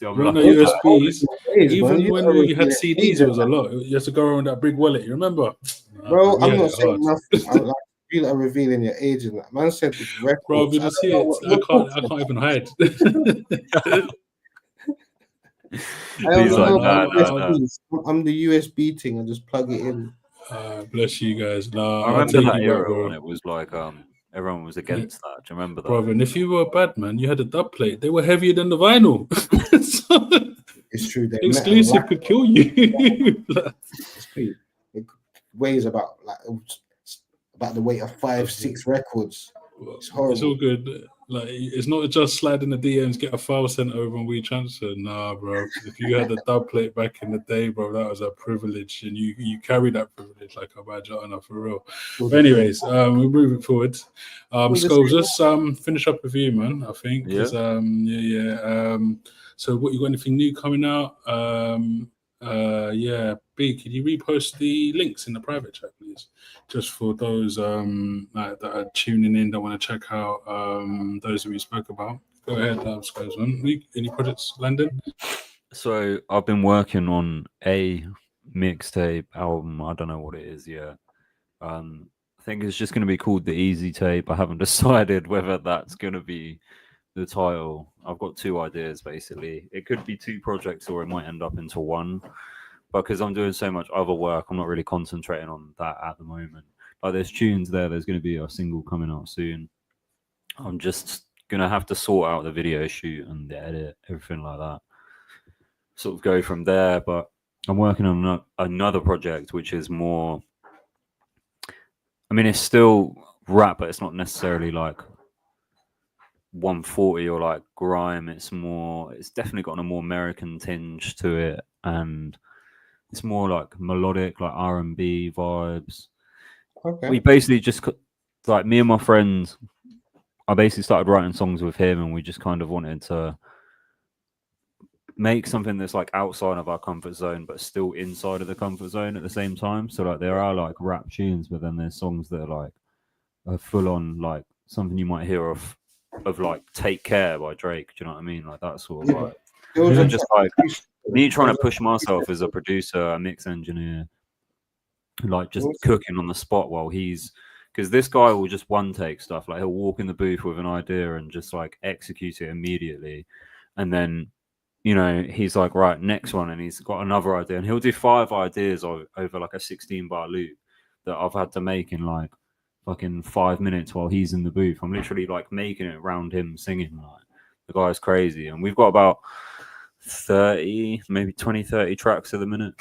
USBs. Even when we had CDs, it was a lot. You had to go around that big wallet. You remember? Bro, I'm not saying nothing. I feel like revealing your age and that. Man said it's records. Bro, you see it. I can't even hide. I'm the USB thing. I just plug it in. Bless you guys. I remember that era when it was everyone was against that. Do you remember that? Bro, and if you were a bad man, you had a dub plate. They were heavier than the vinyl. It's true. Exclusive could kill you. It's true. It weighs about the weight of 5-6 records. It's horrible. It's all good. It's not just slide in the DMs, get a file sent over and we transfer. Nah, bro. If you had a dub plate back in the day, bro, that was a privilege, and you carry that privilege like a badge of honor, for real. But anyways, we're moving forward. Scopes, let's finish up with you, man. I think. So, what you got? Anything new coming out? B, can you repost the links in the private chat, please? Just for those that are tuning in, that want to check out those that we spoke about. Go ahead, Scopes, man. Any projects landing? So I've been working on a mixtape album. I don't know what it is yet. I think it's just going to be called The Easy Tape. I haven't decided whether that's going to be the title. I've got two ideas, basically. It could be two projects or it might end up into one. Because I'm doing so much other work, I'm not really concentrating on that at the moment. Like, there's tunes there. There's going to be a single coming out soon. I'm just going to have to sort out the video shoot and the edit, everything like that. Sort of go from there. But I'm working on another project, which is more... I mean, it's still rap, but it's not necessarily like 140 or like grime. It's definitely got a more American tinge to it. And it's more like melodic, like R&B vibes. Okay. We basically just, like, me and my friends, I basically started writing songs with him, and we just kind of wanted to make something that's like outside of our comfort zone, but still inside of the comfort zone at the same time. So like there are like rap tunes, but then there's songs that are like a full on, like something you might hear of like Take Care by Drake. Do you know what I mean? Like that sort of vibe. Those are Just like me trying to push myself as a producer, a mix engineer, like just cooking on the spot while he's, because this guy will just one take stuff. Like he'll walk in the booth with an idea and just like execute it immediately, and then, you know, he's like, right, next one, and he's got another idea, and he'll do 5 ideas over like a 16-bar loop that I've had to make in like fucking 5 minutes while he's in the booth. I'm literally like making it around him singing. Like, the guy's crazy, and we've got about 30, maybe 20, 30 tracks at the minute.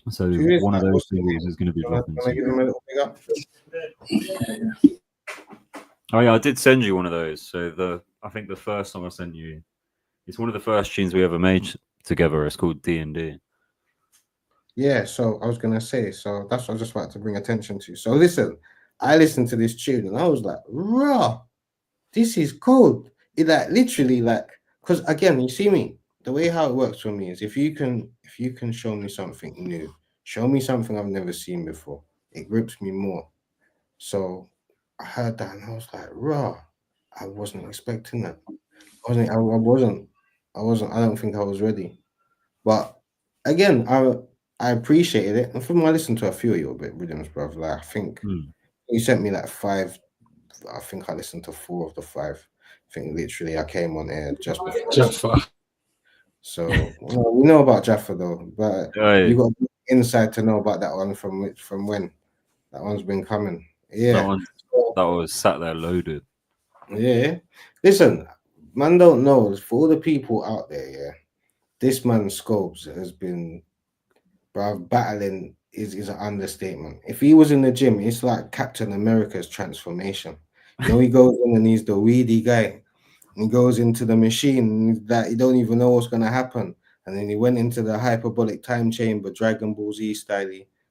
So one of those series is going to be dropping soon. Oh yeah, I did send you one of those. So I think the first song I sent you, it's one of the first tunes we ever made together. It's called D&D. Yeah, so I was gonna say, so that's what I was just about to bring attention to. So listen, I listened to this tune and I was like, raw, this is cold. It like literally like, because again, you see me, the way how it works for me is if you can show me something new, show me something I've never seen before, it grips me more. So I heard that and I was like, raw, I wasn't expecting that. I don't think I was ready. But again, I appreciated it. And from I listened to a few of your rhythms, bro. Like I think you sent me like 5. I think I listened to 4 of the 5. I think literally I came on air just before Jaffa. So we know about Jaffa though, but you got insight to know about that one from when that one's been coming. Yeah, that was sat there loaded. Yeah, listen, man, don't know for all the people out there. Yeah, this man Scopes has been, bruv, battling is an understatement. If he was in the gym, it's like Captain America's transformation. You know, he goes in and he's the weedy guy. And he goes into the machine that he don't even know what's gonna happen. And then he went into the hyperbolic time chamber, Dragon Ball Z style,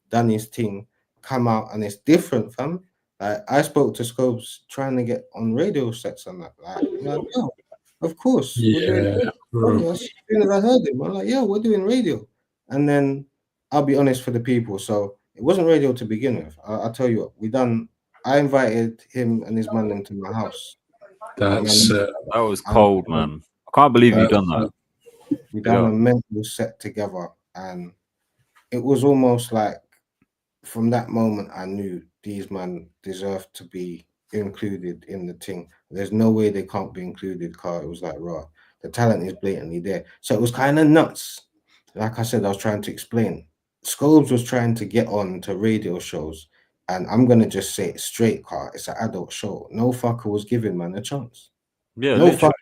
done his thing, come out, and it's different, fam. Like I spoke to Scopes trying to get on radio sets and that. Like, yo, of course, we're doing radio. As soon as I heard him, I'm like, yo, we're doing radio. And then I'll be honest for the people. So it wasn't radio to begin with. I'll tell you what, I invited him and his man into my house. That was cold, man. I can't believe you've done that. We done a mental set together, and it was almost like from that moment I knew these men deserved to be included in the thing. There's no way they can't be included, Carl. It was like, raw. The talent is blatantly there. So it was kind of nuts. Like I said, I was trying to explain. Scobes was trying to get on to radio shows, and I'm gonna just say it straight, Carl. It's an adult show. No fucker was giving man a chance. Yeah, no fucker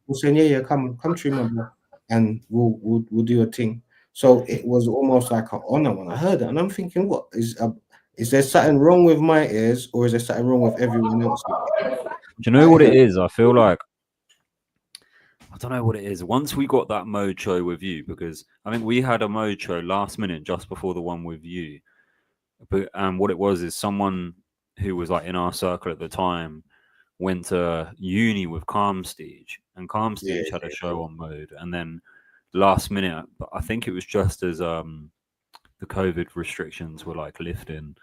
was saying, yeah, come to my bro, and we'll do a thing. So it was almost like an honor when I heard it, and I'm thinking, what is there something wrong with my ears, or is there something wrong with everyone else? Do you know what it is? I feel like I don't know what it is. Once we got that mode show with you, because I think we had a mode show last minute just before the one with you. But what it was is someone who was like in our circle at the time went to uni with Calmstage, and Calmstage had a show on mode, and then last minute, I think it was just as the COVID restrictions were like lifting.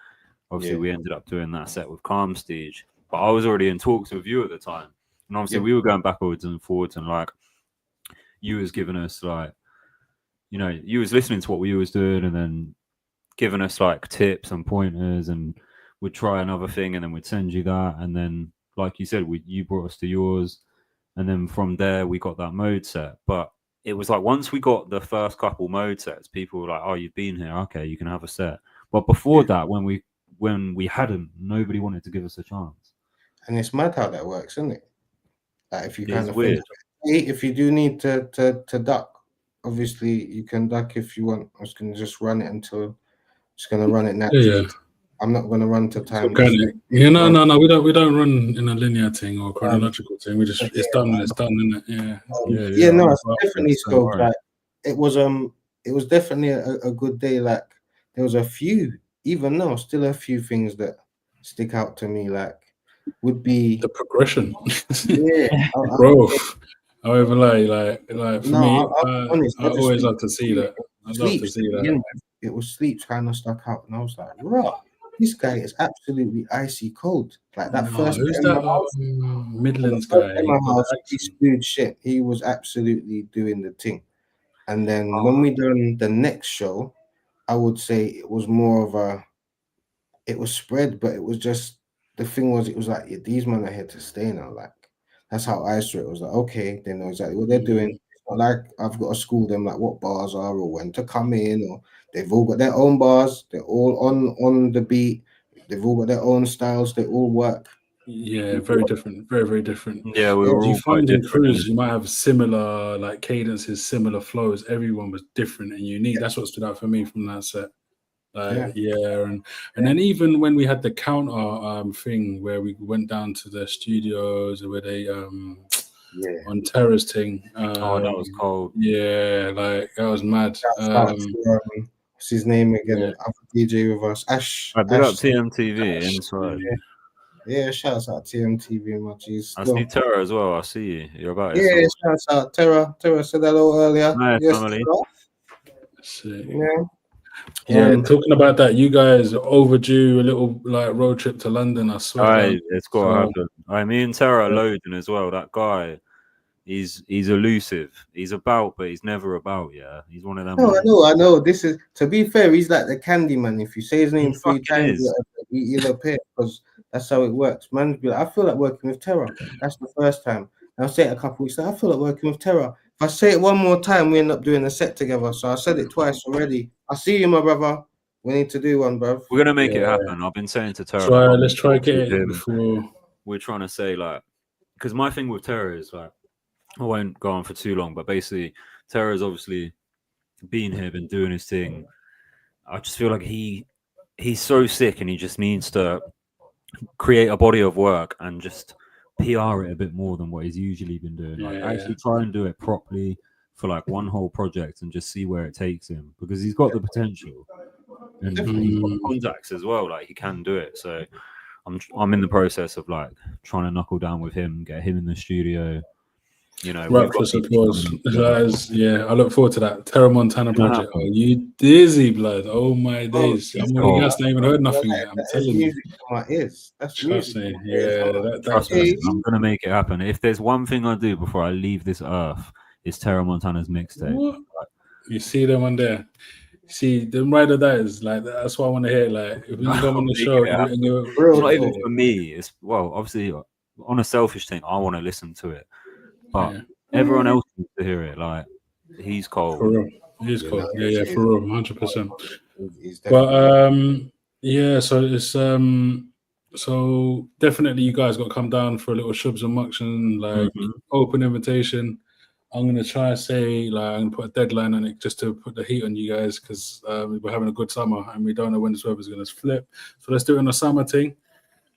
Obviously, we ended up doing that set with Calmstage, but I was already in talks with you at the time, and obviously we were going backwards and forwards, and like you was giving us like, you know, you was listening to what we was doing, and then giving us like tips and pointers, and we'd try another thing, and then we'd send you that, and then like you said, you brought us to yours, and then from there we got that mode set. But it was like once we got the first couple mode sets, people were like, "Oh, you've been here, okay, you can have a set." But before that, when we hadn't, nobody wanted to give us a chance. And it's mad how that works, isn't it? Like if you kind of weird. if you do need to duck, obviously you can duck if you want. I'm just gonna just run it until just gonna run it naturally. Yeah. I'm not gonna run to time. Yeah, no. We don't run in a linear thing or chronological thing. We just it's done, isn't it? Yeah. No, it's definitely so. Like it was definitely a good day. Like there was a few, even now, still a few things that stick out to me. Like would be the progression, growth. However, like for me, I always love to see that. I'd love to see that. It was Sleeps kind of stuck out, and I was like, "Wow, this guy is absolutely icy cold." Like that first. Who's that Midlands guy? He spewed shit. He was absolutely doing the thing. And then when we done the next show, I would say it was more of it was spread, but it was just the thing was it was like these men are here to stay now. Like that's how I saw it. It was like okay, they know exactly what they're doing. It's not like I've got to school them like what bars are or when to come in, or they've all got their own bars. They're all on the beat. They've all got their own styles. They all work. Yeah, very different, very different. Yeah, we were all quite different. Crews, you might have similar like cadences, similar flows. Everyone was different and unique. That's what stood out for me from that set. And then even when we had the counter thing where we went down to the studios where they on Terrace thing. That was cold. Yeah, like that was mad. What's his name again? Other DJ with us, Ash. I big up TMTV inside. Yeah, shouts out TMTV, my G's. I see Terra as well. I see you. You're about it. Yeah, shouts out Terra. Terra said hello earlier. Nice family. Yeah, talking about that, you guys overdue a little like road trip to London. I swear. It's got to happen. Me and Terra are loading as well. That guy, he's elusive. He's about, but he's never about. Yeah, he's one of them. No, I know. This is, to be fair, he's like the candy man. If you say his name 3 times, he'll appear because that's how it works. Man, be like, I feel like working with Terra. That's the first time. I'll say it a couple weeks. I feel like working with Terra. If I say it one more time, we end up doing a set together. So I said it twice already. I see you, my brother. We need to do one, bro. We're gonna make it happen. I've been saying to Terra. Let's try get it before. We're trying to say like, because my thing with Terra is like, I won't go on for too long, but basically, Terra's obviously been here, been doing his thing. I just feel like he's so sick, and he just needs to create a body of work and just PR it a bit more than what he's usually been doing. Like actually try and do it properly for like one whole project and just see where it takes him, because he's got the potential and he's got contacts as well. Like he can do it. So I'm in the process of like trying to knuckle down with him, get him in the studio. You know, rapturous applause. I look forward to that Terra Montana project. Oh, you dizzy blood! Oh my days! I'm not even heard nothing yet. I'm telling you, my ears. That's trust me. Trust me. I'm gonna make it happen. If there's one thing I do before I leave this earth, it's Terra Montana's mixtape. You see them on there. See them ride or dies. Like that's what I want to hear. Like if we come on the show, it's not even for me. It's obviously on a selfish thing. I want to listen to it. But everyone else needs to hear it. Like he's cold. For real. He's cold. Yeah, for real, 100%. But so it's so definitely you guys got to come down for a little shubs and mucks and like open invitation. I'm gonna try and say like I'm gonna put a deadline on it just to put the heat on you guys because we're having a good summer and we don't know when this weather's gonna flip. So let's do it on a summer thing.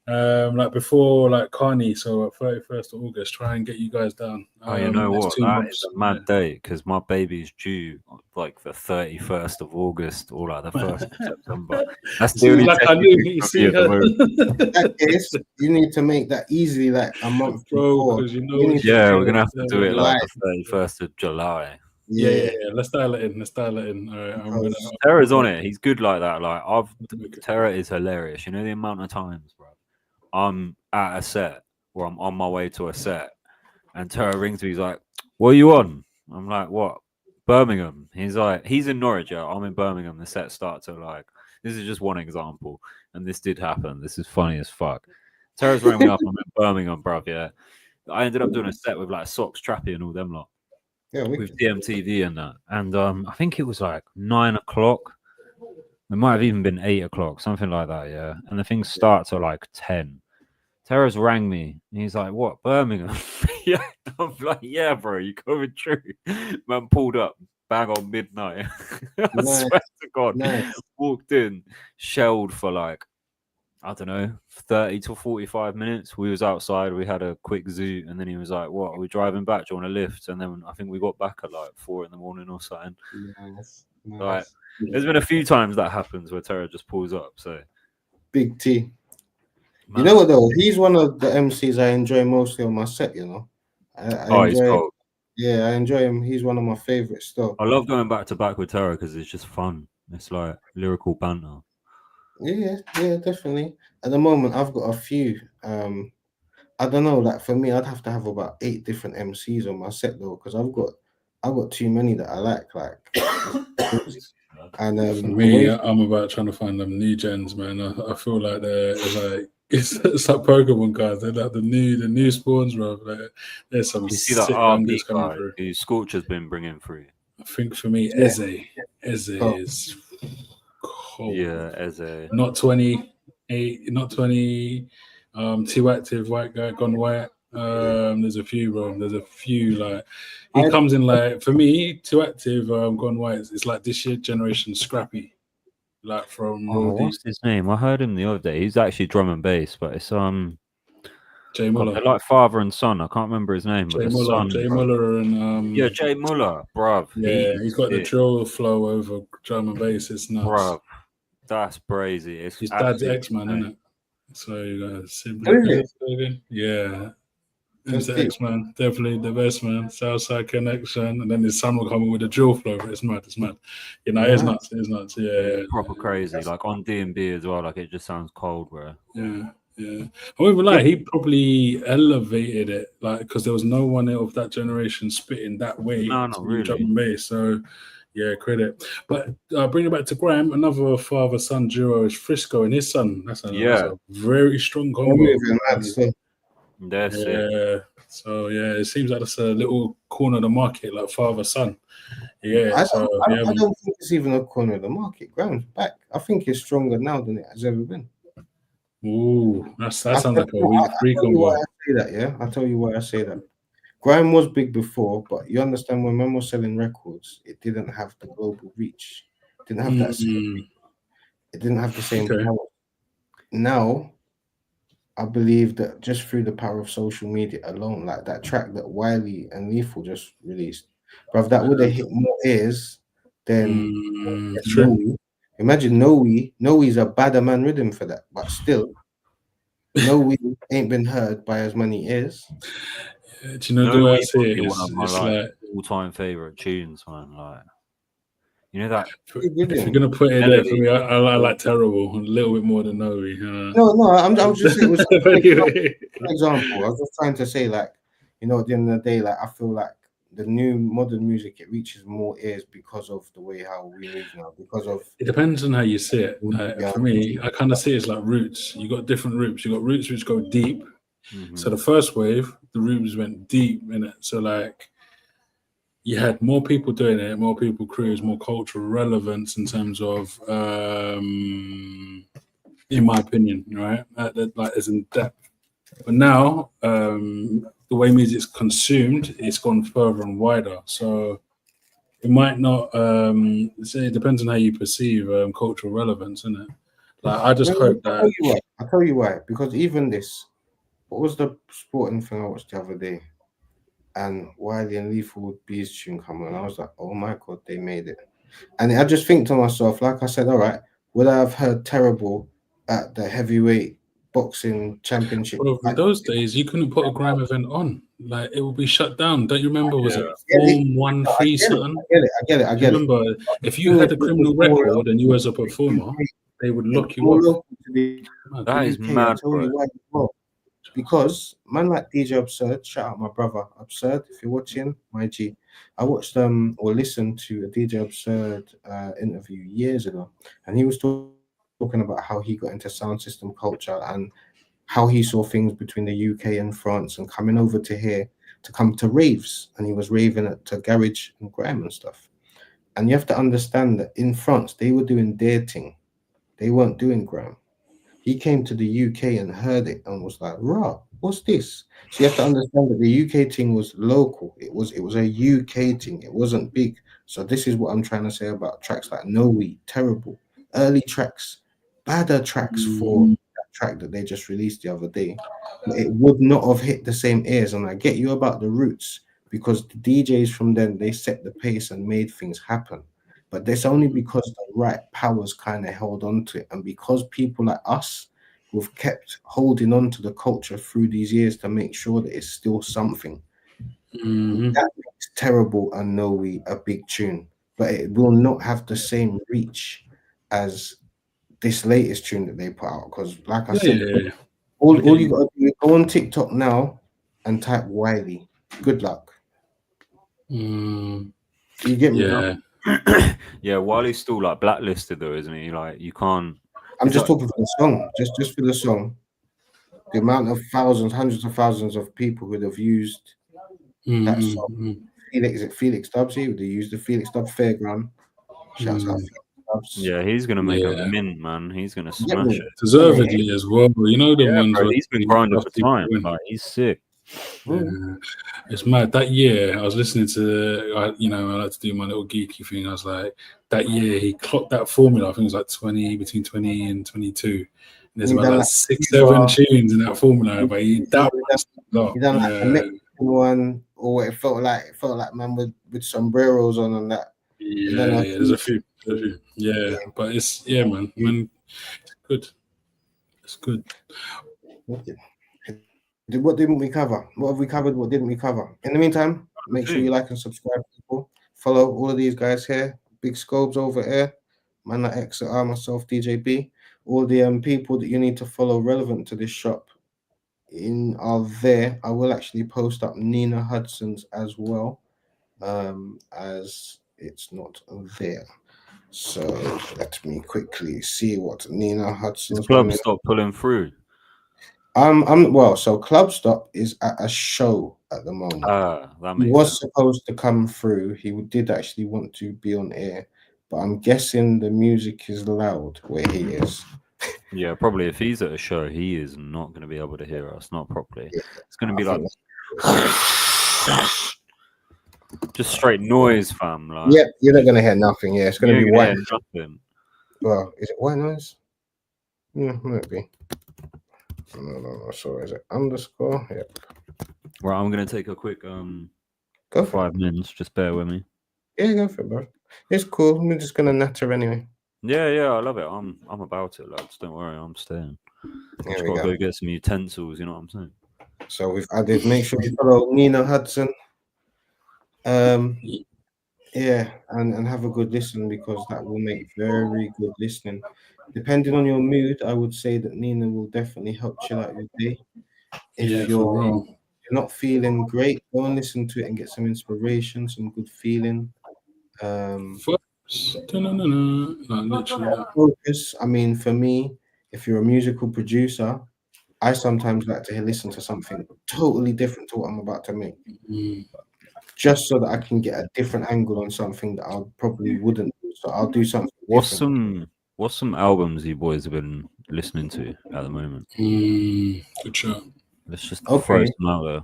Like before, like Carney, so 31st of August, try and get you guys down. You know what? That is a mad day because my baby's due like the 31st of August or like the 1st of September. That's the only like I knew you see her. That case, you need to make that easy, like a month before. We're gonna have to do it like the 31st of July. Yeah. Let's dial it in. All right, Terra's on it. He's good like that. Like Terra is hilarious. You know the amount of times, bro. I'm at a set or I'm on my way to a set and Terra rings me, he's like, what are you on? I'm like, what? Birmingham. He's like, he's in Norwich, I'm in Birmingham. The set starts at like, this is just one example. and this did happen. This is funny as fuck. Terrors rang me up. I'm in Birmingham, bruv. Yeah, I ended up doing a set with like Socks, Trappy, and all them lot Yeah, with wicked. DMTV and that. And I think it was like 9 o'clock. It might have even been 8 o'clock, something like that. Yeah, and the thing starts at like 10. Terrors rang me and he's like, "What, Birmingham?" Yeah, I'm like, "Yeah, bro, you coming true?" Man pulled up, bang on midnight. I Nice, swear to God, nice. walked in, shelled for like, I don't know, 30 to 45 minutes. We was outside, we had a quick zoo, and then he was like, "What, are we driving back? Do you want a lift?" And then I think we got back at like 4 in the morning or something. Nice, Like, nice. there's been a few times that happens where Terror just pulls up. So, Big T. You man, know what though? He's one of the MCs I enjoy mostly on my set. You know, I oh, he's enjoy. cold. Yeah, I enjoy him. He's one of my favorites still. I love going back to back with Terror because it's just fun. It's like lyrical banter. Yeah, definitely. At the moment, I've got a few. I don't know. Like for me, I'd have to have about 8 different MCs on my set though, because I've got too many that I like. And For the me, way I'm about trying to find them new gens, man. I feel like they're like it's like Pokemon cards. They're like the new spawns, bro. Like, there's some You see that sick RP youngers coming guy through. who Scorch has been bringing through. I think for me, Yeah. Eze Oh. is cold. Yeah, as a Not 28, not 20. Too active, white guy gone white. There's a few, bro. There's a few like he I- comes in like for me, too active, gone white. It's like this year generation Scrappy, like from oh, Roddy. what's his name? I heard him the other day. He's actually drum and bass, but it's Jay God, Muller. they're like father and son. I can't remember his name, but Jay the Muller. son. Jay bro. Muller and Yeah, Jay Muller, bruv. yeah, He's he's got the sick, drill flow over drum and bass. It's nuts. bruv. That's crazy. It's His dad's absolutely X-Man, insane. isn't it? So you got Is simply it? yeah. That's He's the deep. X-Man, definitely the best man. Southside connection, and then his son will come in with a drill flow. It's mad, it's mad. You know, it's nuts, it's nuts. Yeah, Proper crazy. Like on D&B as well. Like it just sounds cold, bro. yeah. I won't even lie, he probably elevated it, like because there was no one of that generation spitting that way No, to not do drum really. and bass. So yeah, credit. But bring it back to Graham, another father-son duo is Frisco and his son. That's Yeah. a very strong They're combo. moving mad still. That's it. Yeah. So yeah, it seems like that's a little corner of the market, like father-son. Yeah. I So yeah, man. don't think it's even a corner of the market. Graham's back. I think it's stronger now than it has ever been. Ooh, that sounds I'll like a week I'll 3 tell you why combo. I say that. Yeah, I'll tell you why I say that. Graham was big before, but you understand when man was selling records, it didn't have the global reach. It didn't have that same. It didn't have the same Okay. power. Now, I believe that just through the power of social media alone, like that track that Wiley and Lethal just released, bruv, that would have hit more ears than True. Noe. Imagine Noe. Noe's a badder man rhythm for that, but still, Noe ain't been heard by as many ears. Do you know No, the way I we see would it? be one of my It's like like all-time favorite tunes, man. Like, you know that if you're gonna put it there for melody. me, I like Terrible a little bit more than Noe. No, I'm just it was an Anyway. example. I was just trying to say, like, you know, at the end of the day, like I feel like the new modern music it reaches more ears because of the way how we move now, because of It depends on how you see it. yeah, For me, I kind of see it as like roots. You got different roots. You got roots which go deep. Mhm. So the first wave, the roots went deep in it. So like you had more people doing it, more people crews, more cultural relevance in terms of, in my opinion, right? Like as in depth. But now, the way music's consumed, it's gone further and wider. So it might not. It depends on how you perceive cultural relevance, isn't it? Like I just hope that. I'll tell you why. Because even this, what was the sporting thing I watched the other day? And Wiley and Lethal would Bees tune come on. I was like, oh my god, they made it. And I just think to myself, like I said, all right, would I have heard Terrible at the heavyweight boxing championship? Bro, in those days, you couldn't put a grime event on. Like it would be shut down. Don't you remember? Was it Form 1-3 something? I get it. Do you remember if you had a criminal record and you was a performer, they would lock you up. That is mad, bro. Because man like DJ Absurd, shout out my brother Absurd, if you're watching, my G. I watched or listened to a DJ Absurd interview years ago, and he was talking talking about how he got into sound system culture and how he saw things between the UK and France and coming over to here to come to raves, and he was raving at to garage and grime and stuff. And you have to understand that in France they were doing their thing, they weren't doing grime. He came to the UK and heard it and was like, "Rah, what's this?" So you have to understand that the UK thing was local. It was a UK thing. It wasn't big. So this is what I'm trying to say about tracks like No Weed, terrible early tracks, badder tracks for that track that they just released the other day. But it would not have hit the same ears. And I get you about the roots because the DJs from then they set the pace and made things happen. But that's only because the right powers kind of held on to it. And because people like us who've kept holding on to the culture through these years to make sure that it's still something. That makes Terrible and No We a big tune, but it will not have the same reach as this latest tune that they put out. Because like I said, all you gotta do is go on TikTok now and type Wiley. Good luck. You get me? Yeah, Wiley's still like blacklisted though, isn't he? Like you can't. I'm just talking for the song, just for the song. The amount of thousands, hundreds of thousands of people who have used that song. Felix, is it Felix Dubsy? Would they use the Felix Dub Fairground? Shouts out Felix Dubs. Yeah, he's gonna make a mint, man. He's gonna smash it. Deservedly as well. You know the ones bro, where he's been grinding for time. Like he's sick. Yeah. It's mad. That year, I was listening to, I like to do my little geeky thing. I was like, that year he clocked that formula. I think it was like between 20 and 22. And there's about like 6-7 tunes in that formula. But he done like the Mexican one, or it felt like man with sombreros on and that. Yeah, there's a few. Yeah, but it's man. It's good. It's good. What didn't we cover? What have we covered? What didn't we cover? In the meantime, make sure you like and subscribe, people. Follow all of these guys here. Big Scopes over here. Man like Xatar, myself, DJ B. All the people that you need to follow relevant to this shop are there. I will actually post up Nina Hudson's as well, as it's not there. So let me quickly see what Nina Hudson's Club Stop pulling through. So Club Stop is at a show at the moment. He was supposed to come through. He did actually want to be on air, but I'm guessing the music is loud where he is. Yeah, probably if he's at a show, he is not going to be able to hear us, not properly. Yeah, it's going to be like just straight noise, fam. Like, yeah, you're not going to hear nothing. Yeah, it's going to be white. Nothing. Well, is it white noise? Yeah, might be. No. So is it underscore? Yep. Right, I'm going to take a quick go for 5 minutes. Just bear with me. Yeah, go for it, bro. It's cool. I'm just going to natter anyway. Yeah, I love it. I'm about it, lads. Don't worry, I'm staying. Just got to go get some utensils, you know what I'm saying? So we've added, make sure you follow Nina Hudson. Yeah, and have a good listen, because that will make very good listening. Depending on your mood, I would say that Nina will definitely help chill out your day. If you're not feeling great, go and listen to it and get some inspiration, some good feeling. Focus. I mean, for me, if you're a musical producer, I sometimes like to listen to something totally different to what I'm about to make, just so that I can get a different angle on something that I probably wouldn't do. So I'll do something. What's some albums you boys have been listening to at the moment? Good show. Let's just throw some out there.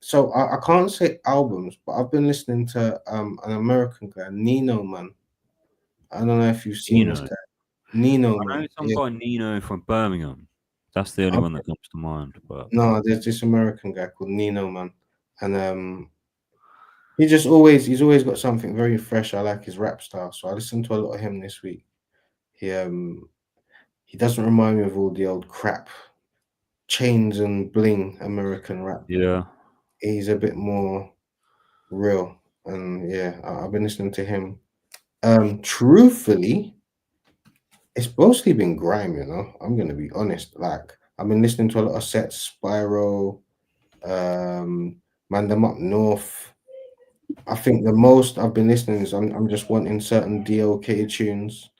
So I can't say albums, but I've been listening to an American guy, Nino, man. I don't know if you've seen this guy. Nino, I know some guy Nino from Birmingham. That's the only one that comes to mind. But no, there's this American guy called Nino, man, and he's always got something very fresh. I like his rap style, so I listened to a lot of him this week. He doesn't remind me of all the old crap, chains and bling American rap. Yeah, he's a bit more real, and yeah, I've been listening to him. Truthfully, it's mostly been grime, you know. I'm gonna be honest. Like, I've been listening to a lot of sets, Spyro, Man Them Up North. I think the most I've been listening is I'm just wanting certain DLK tunes.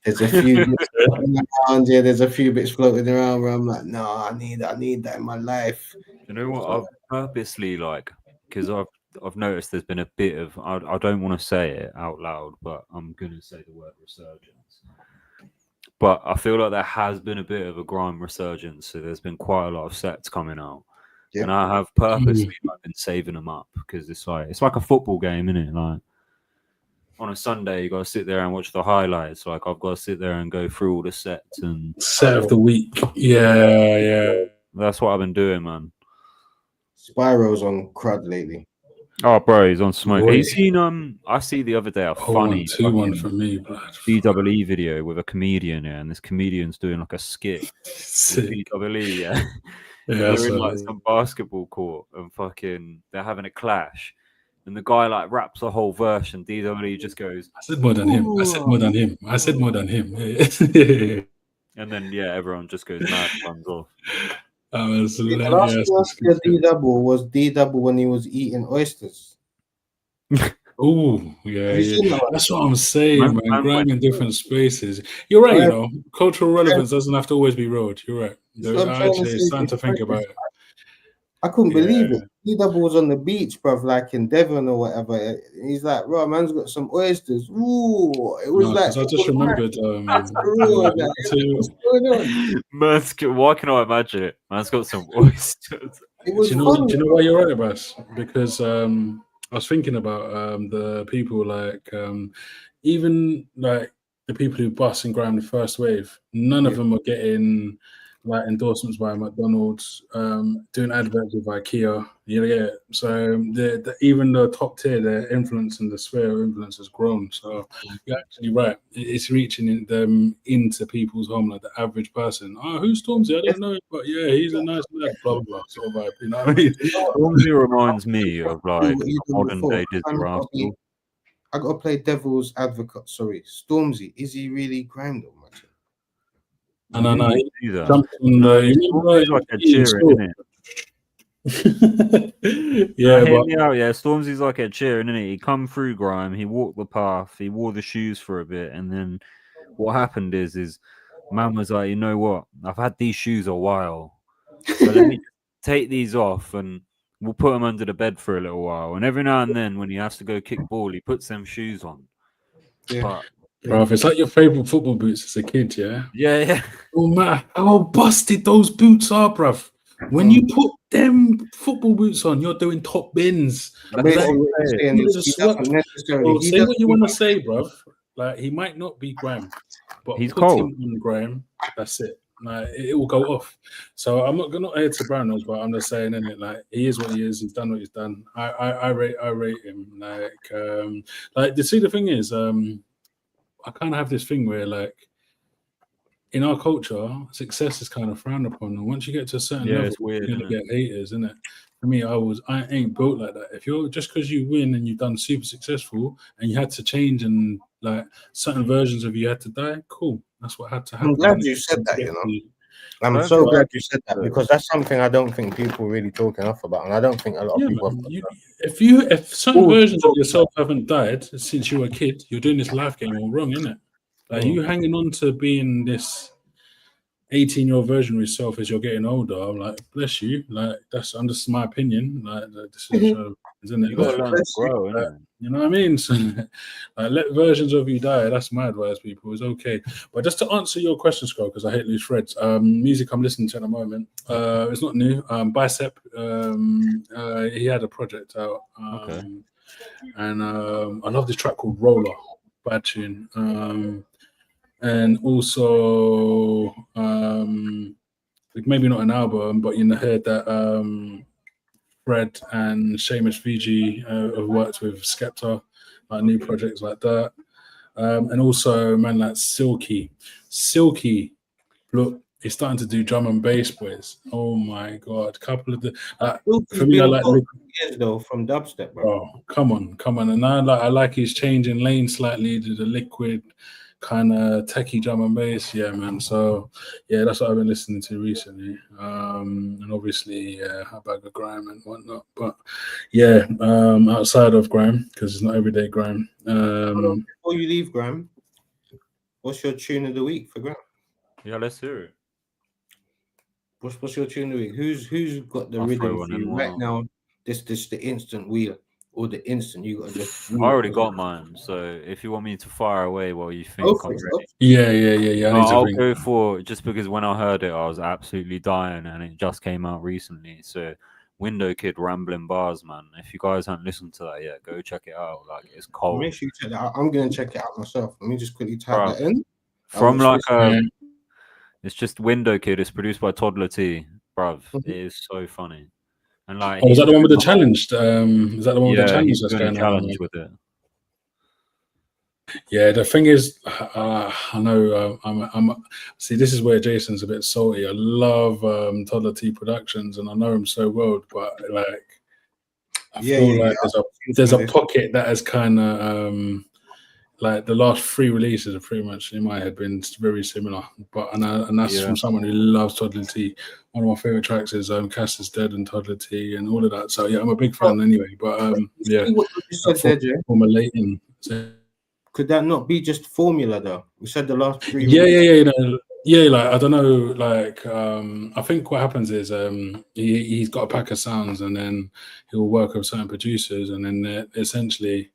There's a few around, yeah, there's a few bits floating around where I'm like, no, I need that in my life. You know what? I've purposely because I've noticed there's been a bit of I don't want to say it out loud, but I'm gonna say the word resurgence. But I feel like there has been a bit of a grime resurgence, so there's been quite a lot of sets coming out, and I have purposely been saving them up because it's like a football game, isn't it? Like on a Sunday, you got to sit there and watch the highlights. Like I've got to sit there and go through all the sets and set of the week. Yeah. That's what I've been doing, man. Spyro's on crud lately. Oh, bro, he's on smoke. Have you seen? I see the other day a funny 2-1 for me, bro. DWE video with a comedian here, and this comedian's doing like a skit. DWE, yeah. They're in like some basketball court and fucking they're having a clash. And the guy like raps the whole verse, and DWE just goes, I said more than him. I said more than him. I said more than him. And then everyone just goes mad, runs off. The last thing I said D-Double was D-Double when he was eating oysters. Oh, yeah. That's what I'm saying, man. Grime in different spaces. You're right, you know. Cultural relevance doesn't have to always be road. You're right. Actually, it's time to think about it. I couldn't believe it. D-Double was on the beach, bruv, like in Devon or whatever. He's like, bro, man's got some oysters. Ooh, it was like. I just remembered. Why can I imagine it? Man's got some oysters. It was do you know why you're right, Abbas? Because I was thinking about the people like even like the people who bust and grime the first wave. None of them are getting like endorsements by McDonald's, doing adverts with IKEA. So even the top tier, their influence and the sphere of influence has grown. So you're actually right. It's reaching them into people's home, like the average person. Oh, who's Stormzy? I don't know, but yeah, he's a nice lad. Blah blah blah. Sort of vibe. You know what I mean? Stormzy reminds me of like modern day Disney Rascal. I gotta play devil's advocate. Sorry, Stormzy. Is he really grime though, much? I know. He's like a cheering, isn't it? Yeah, hear me out. Yeah, Stormzy's like a cheering, isn't it? He come through grime. He walked the path. He wore the shoes for a bit, and then what happened is man was like, you know what? I've had these shoes a while, so let me take these off and we'll put them under the bed for a little while. And every now and then, when he has to go kick ball, he puts them shoes on. Yeah. But bro, it's like your favorite football boots as a kid, yeah? Yeah. Oh man, how busted those boots are, bruv. When you put them football boots on, you're doing top bins. Say what you want to say, bruv. Like, he might not be grime, but he's put cold. him on grime, that's it. Like, it will go off. So I'm not here to brown nose, but I'm just saying, isn't it? Like, he is what he is. He's done what he's done. I rate him. Like, see, the thing is, I kind of have this thing where, like, in our culture, success is kind of frowned upon, and once you get to a certain level, it's weird, you're gonna get haters, isn't it? For me, I ain't built like that. If you're just because you win and you've done super successful, and you had to change and like certain versions of you had to die, cool. That's what had to happen. I'm glad you said that. You know, I'm so glad you said that because that's something I don't think people really talk enough about, and I don't think a lot of people. If certain versions of yourself haven't died since you were a kid, you're doing this life game all wrong, isn't it? Like you hanging on to being this 18-year-old version of yourself as you're getting older. I'm like, bless you. Like that's my opinion. Like this is, isn't it? You gotta learn to grow, isn't it? You know what I mean? So, like, let versions of you die. That's my advice, people. It's okay. But just to answer your question, Scott, because I hate loose threads. Music I'm listening to at the moment. It's not new. Bicep. He had a project out. And I love this track called Roller. Bad tune. And also, maybe not an album, but you heard that Fred and Seamus Fiji have worked with Skepta, like new projects like that. And also, man, like Silky, look, he's starting to do drum and bass, boys. Oh my god, couple of the for me, I like years though from dubstep, bro. Oh, come on, and I like his changing lane slightly to the liquid kind of techie drum and bass, yeah, man. So yeah, that's what I've been listening to recently, and obviously a bag of grime and whatnot. But yeah, outside of grime, because it's not everyday grime. Before you leave grime, what's your tune of the week for grime? Yeah, let's hear it. What's your tune of the week? Who's got the I'll throw rhythm one for in, you why right not? now? This the instant wheel or the instant you got to just. I already got mine, so if you want me to fire away while you Go think for I'm it, ready, Yeah. I no, need to I'll think. go for just because when I heard it, I was absolutely dying, and it just came out recently. So, Window Kid, Rambling Bars, man. If you guys haven't listened to that yet, go check it out. Like it's cold, Make sure you check that out. I'm gonna check it out myself. Let me just quickly type bro. that in. From Watch like this. Yeah. it's just Window Kid. It's produced by Toddler T, bruv. Mhm. It is so funny, and like Oh, was he's that the one doing with the the whole, challenge? Is that the one with the yeah, challenge he's that's doing a going on? challenge with it. Yeah, the thing is, I know see, this is where Jason's a bit salty. I love Toddler T Productions, and I know him so well, but like, I Yeah, feel yeah, yeah. like there's a pocket that has kind of like the last three releases have pretty much in my head been very similar. But and that's Yeah, from someone who loves Toddler T. One of my favorite tracks is Cass is Dead and Toddler T and all of that. So yeah, I'm a big fan anyway. But yeah, See what you just said there, Jay? formulating. So, Could that not be just formula though? We said the last three yeah, releases. you know, yeah, like I don't know, like I think what happens is he's got a pack of sounds and then he'll work with certain producers and then essentially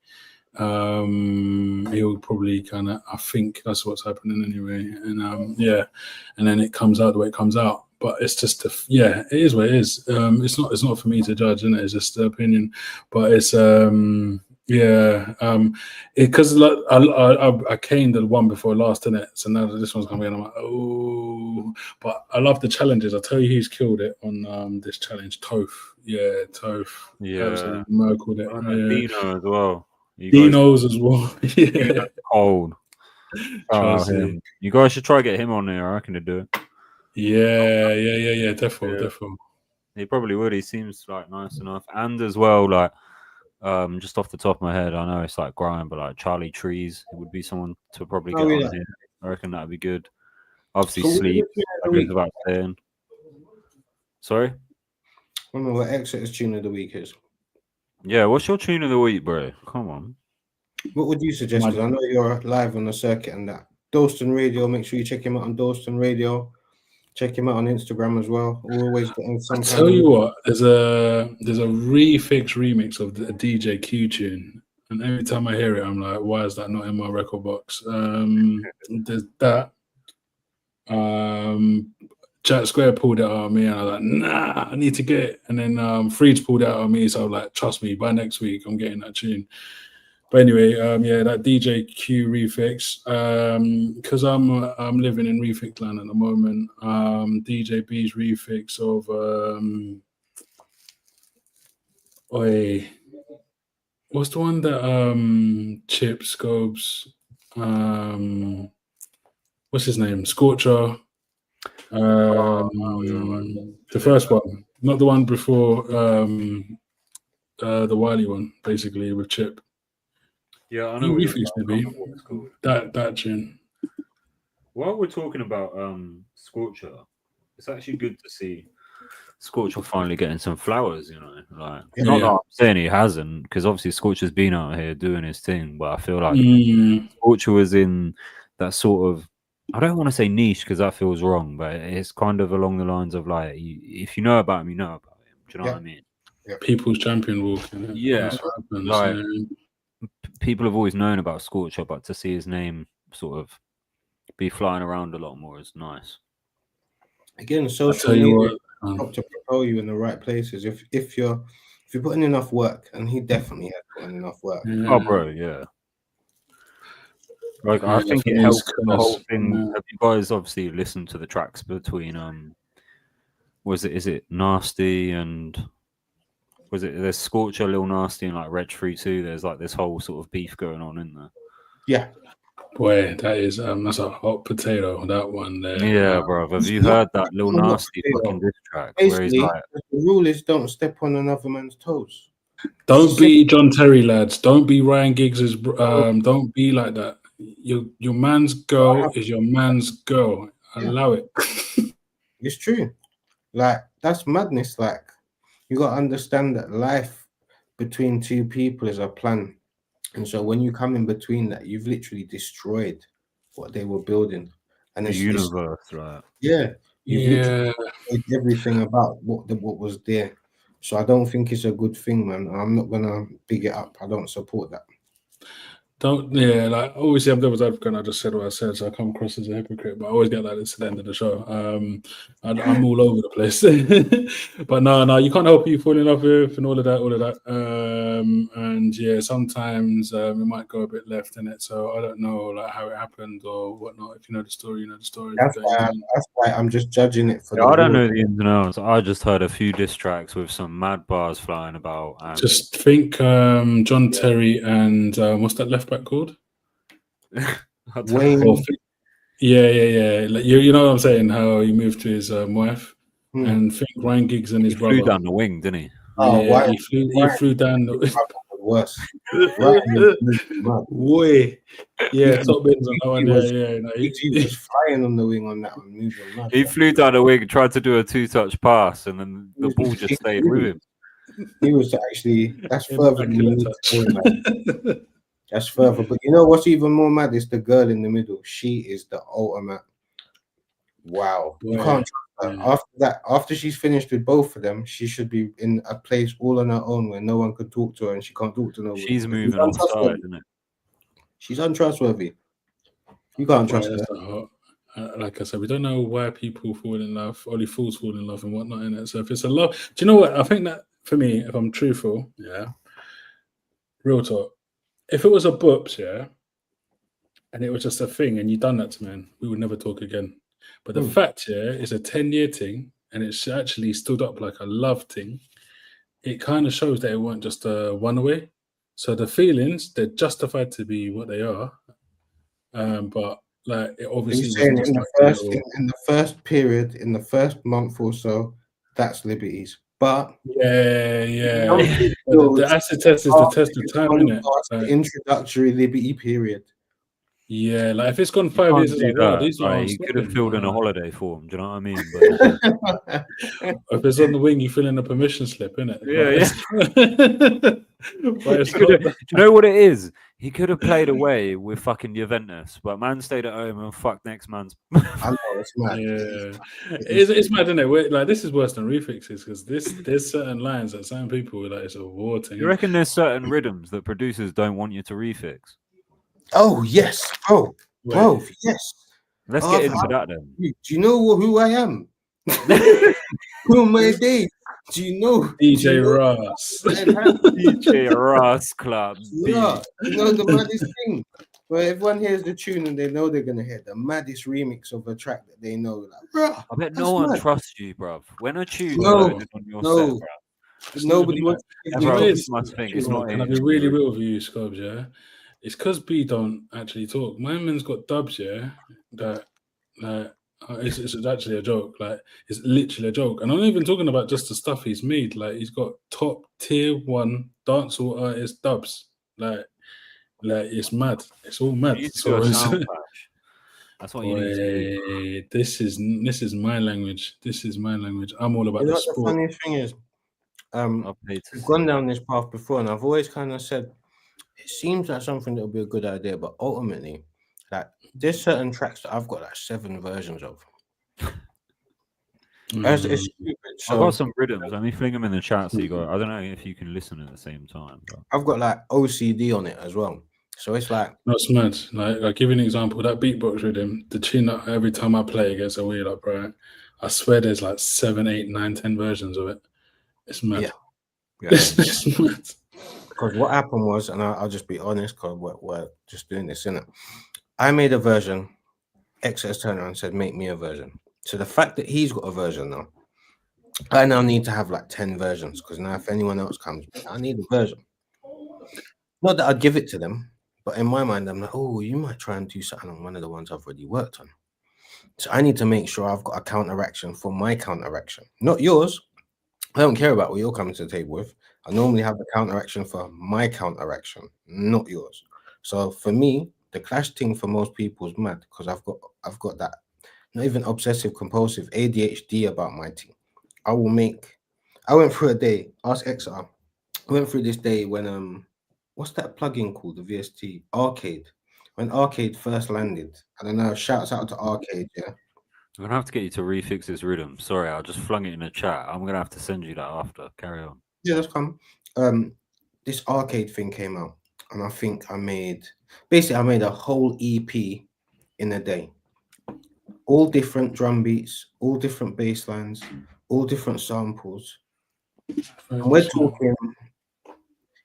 he'll probably kind of, I think that's what's happening anyway, and yeah, and then it comes out the way it comes out. But it's just yeah, it is what it is. It's not for me to judge, and it's just the opinion. But it's yeah, because like, I came the one before last, innit? So now that this one's coming in, I'm like, oh, but I love the challenges. I'll tell you who's killed it on this challenge. Toph, yeah, Toph, yeah. absolutely murkled it. And Yeah. Dino as well. You guys, Dino's as well. Dino's Yeah, cold. Shout out trust me. him. You guys should try to get him on there. I reckon to do it. Yeah. Defo, Yeah. defo. He probably would. He seems like nice enough. And as well, like just off the top of my head, I know it's like grime, but like Charlie Trees, it would be someone to probably Oh get on yeah. here. I reckon that'd be good. Obviously, So what is Sleep. your tune of That the goes week? without saying. Sorry. I don't know what Xatar's tune of the week is. Yeah. What's your tune of the week, bro? Come on. What would you suggest? My, Because I know you're live on the circuit and that. Dalston Radio. Make sure you check him out on Dalston Radio. Check him out on Instagram as well. Always getting I some kind tell of. you what, there's a refix remix of the DJ Q tune, and every time I hear it, I'm like, why is that not in my record box? There's that. Jack Square pulled it out of me, and I was like, nah, I need to get it. And then Freeds pulled it out of me, so I was like, trust me, by next week, I'm getting that tune. But anyway, yeah, that DJ Q refix. Because I'm living in refix land at the moment. DJ B's refix of oi, what's the one that Chip Scopes, what's his name? Scorcher. The first one, not the one before the Wiley one, basically with Chip. Yeah, I He know what you're refixed maybe that tune. While we're talking about Scorcher, it's actually good to see Scorcher finally getting some flowers, you know. Like not that I'm saying he hasn't, because obviously Scorcher's been out here doing his thing, but I feel like Scorcher was in that sort of, I don't want to say niche because that feels wrong, but it's kind of along the lines of like, if you know about him, you know about him. Do you know what I mean? People's champion walk. Yeah, That's what happens. like people have always known about Scorcher, but to see his name sort of be flying around a lot more is nice. Again, I social tell you media what, help to propel you in the right places. If you're putting enough work, and he definitely has put in enough work. Oh, bro, yeah. Like I think it helps the whole thing. Have you guys obviously listened to the tracks between is it Nasty and there's Scorcher, Lil Nasty and like Reg 32? There's like this whole sort of beef going on in there. Yeah. Boy, that is that's a hot potato, that one there. Yeah, bro. Have you heard that Lil Nasty fucking diss track where he's Basically, like, the rule is don't step on another man's toes. Don't be John Terry, lads. Don't be Ryan Giggs's. Don't be like that. Your man's girl is your man's girl. Allow it. It's true. Like that's madness. Like you gotta understand that life between two people is a plan. And so when you come in between that, you've literally destroyed what they were building. and The it's universe, right? yeah, you've literally Yeah. said everything about what was there. So I don't think it's a good thing, man. I'm not gonna big it up. I don't support that. Like obviously I'm devil's advocate and I just said what I said, so I come across as a hypocrite, but I always get like this at the end of the show. I'm all over the place. But no, you can't help who you fall in love with and all of that. And yeah, sometimes it might go a bit left in it. So I don't know like how it happened or whatnot. If you know the story, you know the story. If you don't, you don't. That's why I'm just judging it for Yeah, the I don't real. know the ins and outs. I just heard a few diss tracks with some mad bars flying about. And Just think John Terry and what's that left back called? I don't Wayne. know. Yeah. Like, you know what I'm saying? How he moved to his wife, Hmm. and think Ryan Giggs and his He brother. flew down the wing, didn't he? Oh, Yeah, why? he flew down. Worse. Right. Way, yeah, top bins on that one. He was- Yeah. No, He was flying on the wing on that one, moving mad. He flew down the wing, tried to do a two-touch pass, and then the ball just stayed with him. He was actually that's further than you immaculate need touch. to go, man. That's further. But you know what's even more mad is the girl in the middle. She is the ultimate. Wow. You Boy, can't trust her. yeah. After that, after she's finished with both of them, she should be in a place all on her own where no one could talk to her and she can't talk to nobody. She's moving offside, isn't it? She's untrustworthy. You can't Boy, trust her. that's a hot. Like I said, we don't know why people fall in love. Only fools fall in love and whatnot in it. So if it's a love, do you know what? I think that for me, if I'm truthful, yeah, real talk. If it was a boops, yeah, and it was just a thing, and you done that to me, we would never talk again. But the fact, yeah, it's a 10-year thing, and it's actually stood up like a love thing. It kind of shows that it weren't just a one-way. So the feelings, they're justified to be what they are. But like it obviously You're wasn't saying just in the like first a little... in the first period, in the first month or so, that's liberties. But Yeah. some But people the acid test is the test of time, gone isn't it? past the introductory liberty period. Yeah, like if it's gone You 5 years, can't it's do like, oh, that. these are Right? You could have filled in a unstopping. holiday form. Do you know what I mean? But If it's on the wing, you fill in a permission slip, innit? Yeah. But it's Do not you know what it is? He could have played away with fucking Juventus, but man stayed at home and fucked next man's. I know it's mad. Yeah, it's mad, isn't it? Like this is worse than refixes because there's certain lines that certain people like it's a war thing. You reckon there's certain rhythms that producers don't want you to refix? Oh yes, bro, yes. Let's get into that then. Do you know who I am? Who am I? Day? Do you know DJ Ross? DJ Ross Club. Yeah, you know the maddest thing. Well, everyone hears the tune and they know they're gonna hear the maddest remix of a track that they know. Like, I bet no one trusts you, bruv. When a tune's No, loaded on your set, bruv. nobody wants to give me Everyone the- must think it's not. Can I be really real with you, Scobs? Yeah, it's because B don't actually talk. My man's got dubs, yeah, that it's actually a joke. Like it's literally a joke, and I'm not even talking about just the stuff he's made. Like he's got top tier 1 dancehall artist dubs. Like it's mad. It's all mad. You need to do a sound patch. That's what you need to do. This is my language. This is my language. I'm all about You know the what the sport. funniest thing is? I've paid to We've see gone it. down this path before, and I've always kind of said it seems like something that would be a good idea, but ultimately, like there's certain tracks that I've got like 7 versions of. It's stupid. I've got some rhythms. Let me fling them in the chat so you got. I don't know if you can listen at the same time. But I've got like OCD on it as well. So it's like That's mad. Like, I'll give you an example. That beatbox rhythm, the tune that every time I play it gets a weird up, right? I swear there's like 7, 8, 9, 10 versions of it. It's mad. Yeah. It's mad. Because what happened was, and I'll just be honest, because we're just doing this, innit? I made a version. XS turned around and said, make me a version. So the fact that he's got a version now, I now need to have like 10 versions, because now if anyone else comes, I need a version. Not that I'd give it to them, but in my mind, I'm like, oh, you might try and do something on one of the ones I've already worked on. So I need to make sure I've got a counteraction for my counteraction, not yours. I don't care about what you're coming to the table with. I normally have the counteraction for my counteraction, not yours. So for me, the clash thing for most people is mad because I've got that not even obsessive compulsive ADHD about my team. I went through a day, ask XR. I went through this day when what's that plugin called? The VST Arcade. when Arcade first landed, and I know shouts out to Arcade, yeah. I'm gonna have to get you to refix this rhythm. Sorry, I just flung it in the chat. I'm gonna have to send you that after. Carry on. Yeah, that's come. This Arcade thing came out, and I think I made a whole EP in a day. All different drum beats, all different bass lines, all different samples. And we're talking,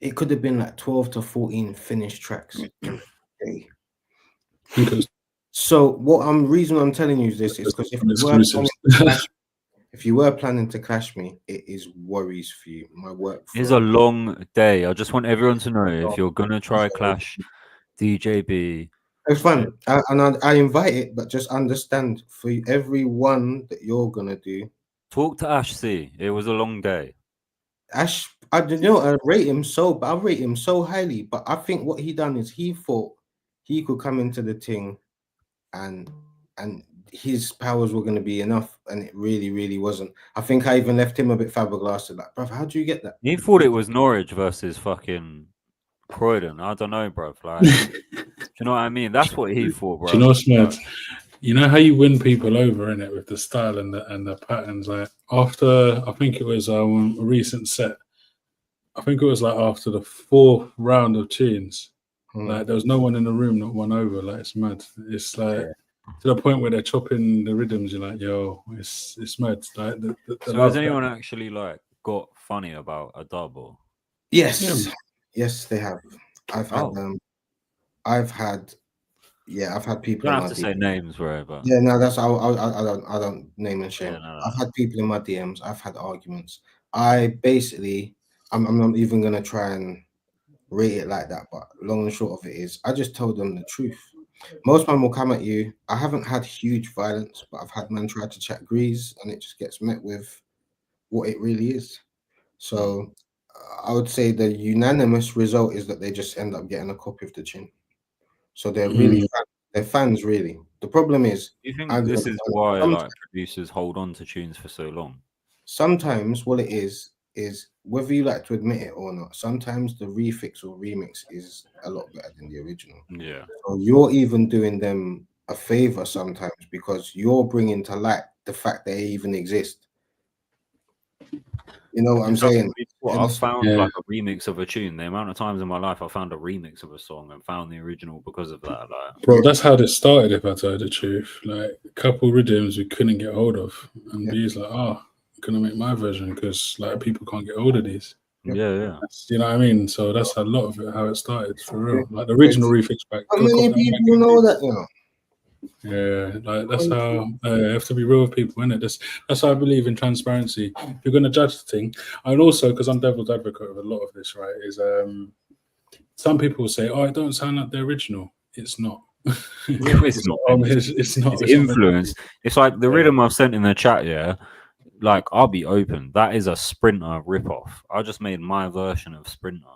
it could have been like 12 to 14 finished tracks in a day. Because So reason I'm telling you this is because if you were planning to clash me, it is worries for you. My work It's a long day. I just want everyone to know if you're gonna try clash DJ B. It's fun, I invite it, but just understand for every one that you're gonna do. Talk to Ash C. It was a long day. Ash, I rate him so highly, but I think what he done is he thought he could come into the thing, and his powers were going to be enough, and it really, really wasn't. I think I even left him a bit flabbergasted. Like, bruv, how do you get that? He thought it was Norwich versus fucking Croydon. I don't know, bruv. Like, do you know what I mean? That's what he thought, bro. Do you know what's mad? You know how you win people over in it with the style and the patterns. Like after, I think it was a recent set. I think it was like after the 4th round of tunes. Like there was no one in the room that won over. Like it's mad. It's like to the point where they're chopping the rhythms. You're like, yo, it's mad. Like so has anyone actually like got funny about a double? Yes, yes, they have. I've had people. You don't have to say names, right? But yeah, no, that's I don't name and shame. Yeah, no. I've had people in my DMs. I've had arguments. I'm not even gonna try and rate it like that, but long and short of it is, I just told them the truth. Most men will come at you. I haven't had huge violence, but I've had men try to chat grease, and it just gets met with what it really is. So I would say the unanimous result is that they just end up getting a copy of the tune. So they're really they're fans, really. The problem is, do you think this is why like producers hold on to tunes for so long? Sometimes what it is whether you like to admit it or not, sometimes the refix or remix is a lot better than the original. Yeah. So you're even doing them a favor sometimes because you're bringing to light the fact they even exist. You know what I'm saying? I've found like a remix of a tune. The amount of times in my life I found a remix of a song and found the original because of that. Like, bro, that's how this started. If I tell you the truth, like a couple rhythms we couldn't get hold of, and B's like, I'm gonna make my version because like people can't get hold of these. Yeah. You know what I mean? So that's a lot of it. How it started for real. Like the original refix back. How many people know that? You know. Yeah, like that's how you have to be real with people, isn't it? That's how I believe in transparency. If you're going to judge the thing, and also because I'm devil's advocate of a lot of this, right? Is some people say, "Oh, it don't sound like the original." It's not. It's not. It's not. It's influence. It's like the rhythm I've sent in the chat. Yeah, like I'll be open. That is a Sprinter ripoff. I just made my version of Sprinter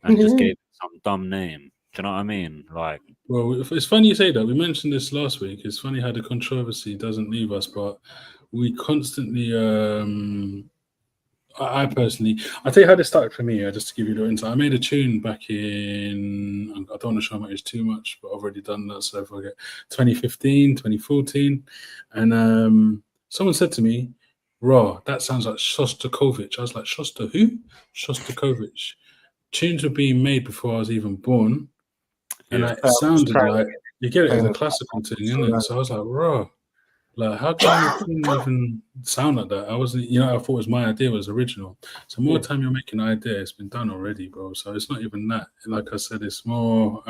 and just gave it some dumb name. Do you know what I mean? Like, well, it's funny you say that. We mentioned this last week. It's funny how the controversy doesn't leave us, but we constantly. I personally, I'll tell you how this started for me. Just to give you the insight, I made a tune back in. I don't want to show my age too much, but I've already done that. So if I get 2015, 2014, and someone said to me, "Raw, that sounds like Shostakovich." I was like, "Shosta who? Shostakovich." Tunes were being made before I was even born. And it sounded like, you get it as a classical thing, isn't it? So I was like, raw. Like, how can you even sound like that? I wasn't, I thought it was my idea was original. So more time you're making an idea, it's been done already, bro. So it's not even that. Like I said, it's more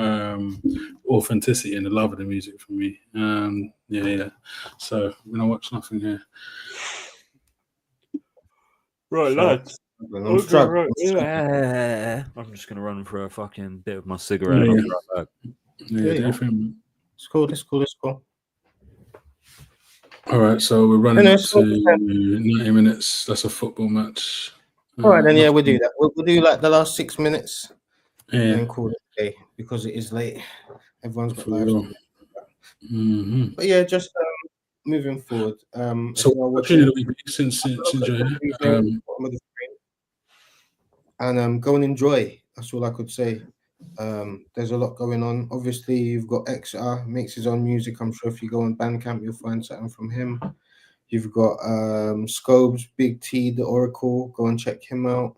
authenticity and the love of the music for me. Yeah. So we're gonna watch nothing here. Right, lads. I'm struggling. I'm just gonna run for a fucking bit of my cigarette. And I'll be right back. Yeah. It's cool. All right, so we're running up to 90 minutes. That's a football match. All right, then we'll do that. We'll do like the last 6 minutes and call it a day because it is late. Everyone's got lives. But yeah, just moving forward. So what tune did we pick since you're here? And go and enjoy. That's all I could say. There's a lot going on. Obviously, you've got Xatar makes his own music. I'm sure if you go on Bandcamp, you'll find something from him. You've got Scobes, Big T, the Oracle. Go and check him out.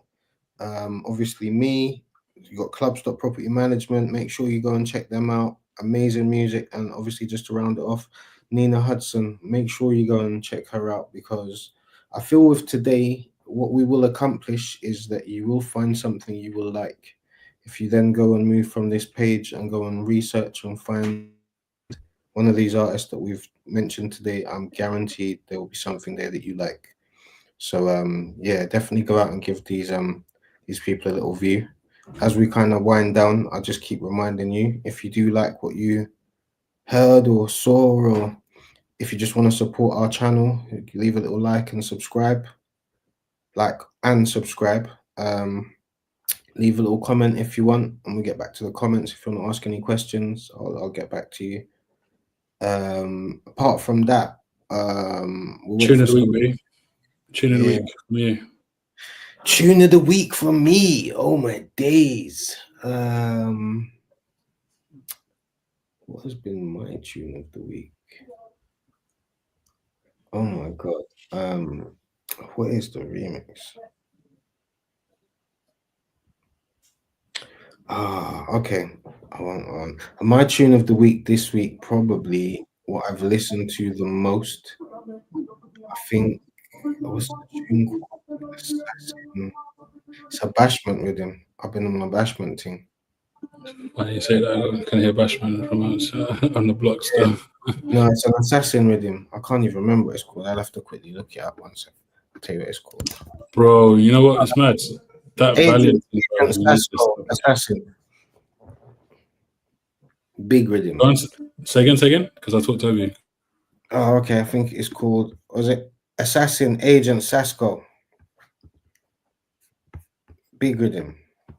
Obviously, me. You got Club Stop Property Management. Make sure you go and check them out. Amazing music, and obviously, just to round it off, Nina Hudson. Make sure you go and check her out because I feel with today, what we will accomplish is that you will find something you will like. If you then go and move from this page and go and research and find one of these artists that we've mentioned today, I'm guaranteed there will be something there that you like. So yeah, definitely go out and give these people a little view. As we kind of wind down, I'll just keep reminding you, if you do like what you heard or saw, or if you just want to support our channel, leave a little like and subscribe. Like and subscribe. Leave a little comment if you want, and we'll get back to the comments. If you want to ask any questions, I'll get back to you. Apart from that, we'll wait Tune for of the week, some. babe. Tune of the Yeah. week. Yeah. Tune of the week from me. Oh my days. What has been my tune of the week? Oh my god. What is the remix? Okay. I want on my tune of the week this week. Probably what I've listened to the most. I think it was the tune called Assassin. It's a bashment rhythm. I've been on my bashment thing. Why do you say that? I can hear Bashman from outside on the block still. No, it's an assassin rhythm. I can't even remember what it's called. I'll have to quickly look it up one second. I'll tell you what it's called. Bro, you know what? It's mad. That Valiant thing, bro. Agent You need to Sasco, stop. assassin. Big rhythm. Go on, say again, because I talked over you. Oh, okay. I think it's called, was it Assassin Agent Sasco? Big rhythm.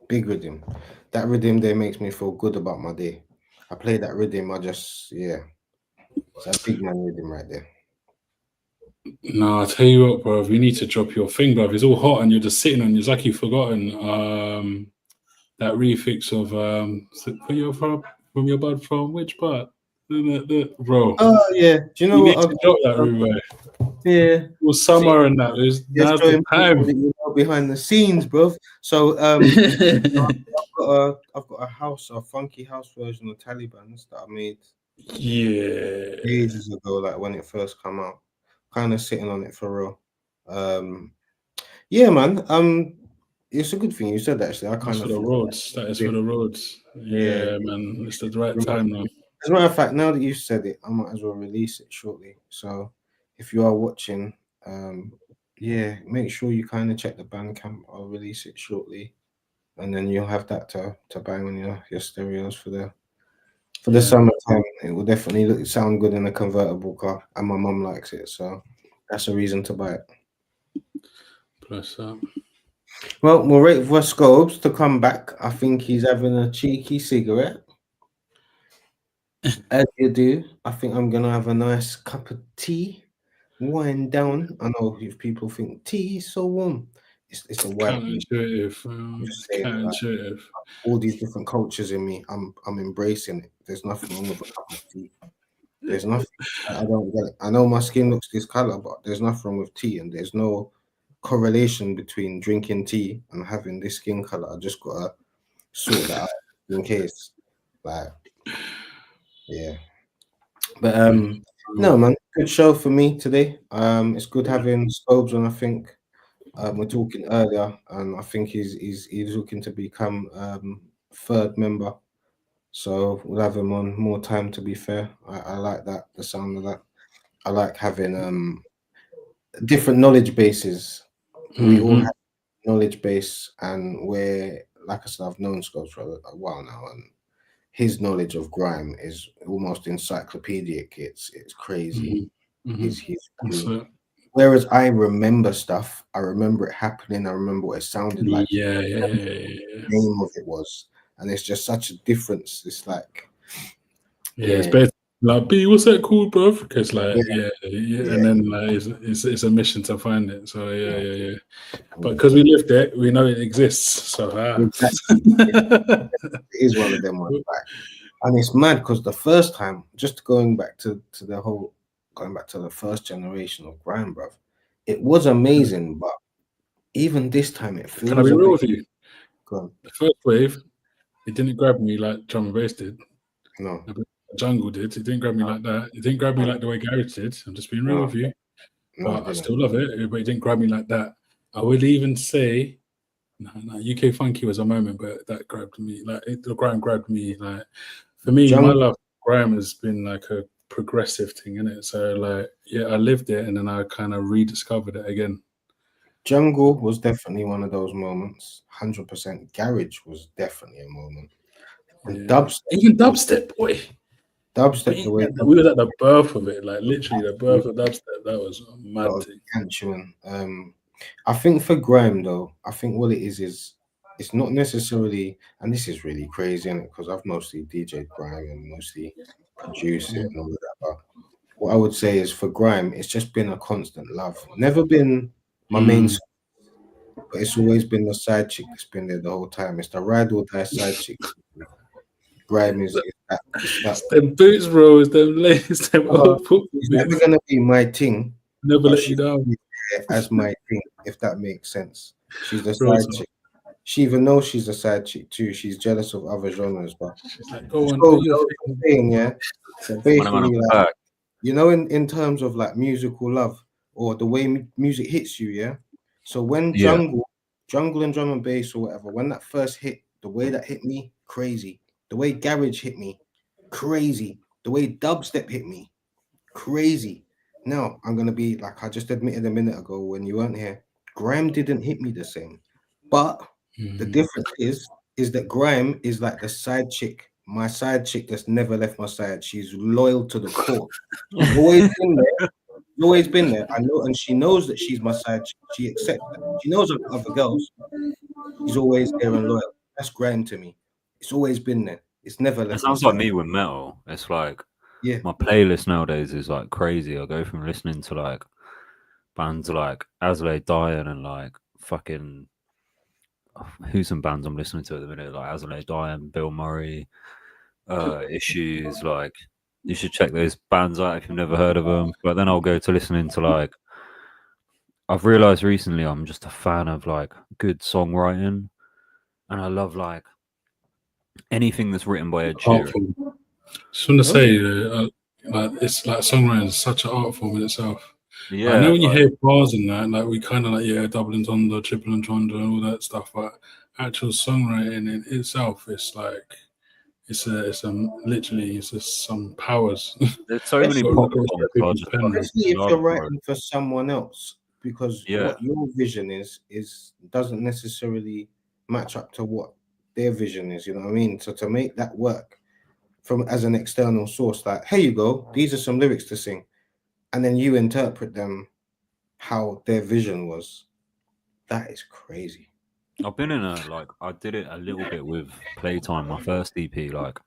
Big rhythm. That rhythm there makes me feel good about my day. I play that rhythm, yeah. It's a big man rhythm right there. No, I'll tell you what, bro. You need to drop your thing, bro. It's all hot and you're just sitting on. It's like you've forgotten that refix of put your from your bud from which part? Bro. Oh yeah. Do you know You what? need to drop that, Ruben. Yeah. It was summer and that. Now's the time. That you know behind the scenes, bro. So I've got a house, a funky house version of Taliban's that I made Yeah. ages ago, like when it first came out. Kind of sitting on it for real. Yeah, man. It's a good thing you said that. Actually, I That's kind for of the forgot. roads. That is for the roads. Yeah, man. It's the right time now. As a matter of fact, now that you've said it, I might as well release it shortly. So if you are watching, yeah, make sure you kind of check the Bandcamp. I'll release it shortly, and then you'll have that to bang on your stereos for the summertime. It will definitely sound good in a convertible car, and my mum likes it, so that's a reason to buy it. Plus that. Well, we'll wait for Scopes to come back. I think he's having a cheeky cigarette. As you do, I think I'm gonna have a nice cup of tea, wind down. I know if people think tea is so warm, it's a white. Counterintuitive. I'm just It's saying, like, counterintuitive. all these different cultures in me, I'm embracing it. There's nothing wrong with a cup of tea. There's nothing. I don't get it. I know my skin looks this color, but there's nothing wrong with tea, and there's no correlation between drinking tea and having this skin color. I just gotta sort that out in case. Like, yeah. But no, man, good show for me today. It's good having Scobes on. I think we're talking earlier, and I think he's looking to become third member. So we'll have him on more time. To be fair, I like that, the sound of that. I like having different knowledge bases. We all have knowledge base, and we're, like I said, I've known Scobes for a while now, and his knowledge of grime is almost encyclopedic. It's crazy. He's cool. Whereas I remember stuff, I remember it happening, I remember what it sounded like. Yeah. The name of it was, and it's just such a difference. It's like, it's better Like, B, what's that called, bro? Because like, Yeah. and then like, it's a mission to find it. So yeah. But because we lived it, we know it exists. So It is one of them ones. Like, and it's mad because the first time, just going back to the first generation of grime, bruv, it was amazing, but even this time it Can I feels be a real bit with you? gone. The first wave, it didn't grab me like drum and bass did. No, Jungle did. It didn't grab me like that. It didn't grab me like the way Garage did. I'm just being real no, with you. no, it But I didn't. still love it. But it didn't grab me like that. I would even say, no, UK Funky was a moment, but that grabbed me. Like the grime grabbed me. Like for me, my Jungle, love for grime has been like a progressive thing, innit? So like, yeah, I lived it, and then I kind of rediscovered it again. Jungle was definitely one of those moments. 100%. Garage was definitely a moment. And Yeah, even dubstep, boy. dubstep, the way We were at the birth of it, like literally the birth of dubstep. That was a mad thing. Cantuan. I think for grime though, I think what it is it's not necessarily, and this is really crazy, and because I've mostly DJed grime and mostly produced it and all of that. But what I would say is for grime, it's just been a constant love. Never been my main, but it's always been the side chick that's been there the whole time. It's the ride or die side chick. Grime is that. It's that. It's them boots, bro. It's them legs, them old foot She's never boots. gonna be my thing, Never but let you she's down, there as my thing, if that makes sense. She's the bro. side So chick. She even knows she's a side chick too. She's jealous of other genres, but she's like, go on, so do your what I'm thing. saying, yeah. So When I'm on basically, the like, back. you know, in terms of like musical love or the way music hits you, yeah. So when Yeah. jungle and drum and bass or whatever, when that first hit, the way that hit me, crazy. The way garage hit me, crazy. The way dubstep hit me, crazy. Now I'm gonna be like I just admitted a minute ago when you weren't here. Grime didn't hit me the same, but the difference is that grime is like the side chick, my side chick that's never left my side. She's loyal to the core. She's always been there. She's always been there. I know, and she knows that she's my side chick. She accepts that. She knows of other girls. She's always there and loyal. That's grime to me. It's always been there. It's never It left my sounds like side. me with metal. It's like Yeah. my playlist nowadays is like crazy. I go from listening to like bands like Asley Diane and like fucking who's some bands I'm listening to at the minute, like Asley Diane, Bill Murray, Issues. Like you should check those bands out if you've never heard of them. But then I'll go to listening to like I've realized recently I'm just a fan of like good songwriting, and I love like anything that's written by Ed Sheeran. Artful. Just want to say, like it's like songwriting is such an art form in itself. I Yeah, know when you like, hear bars and that, like we kind of like double entendre, triple entendre, and all that stuff, but actual songwriting in itself, it's like it's literally it's just some powers. there's so many Got Especially, pop to songs respect I people's just pen, man. especially if love, you're bro. writing for someone else, because Yeah, what your vision is doesn't necessarily match up to what their vision is. You know what I mean? So to make that work from as an external source, like, here you go, these are some lyrics to sing, and then you interpret them how their vision was. That is crazy. I've been in a like I did it a little bit with Playtime, my first EP. Like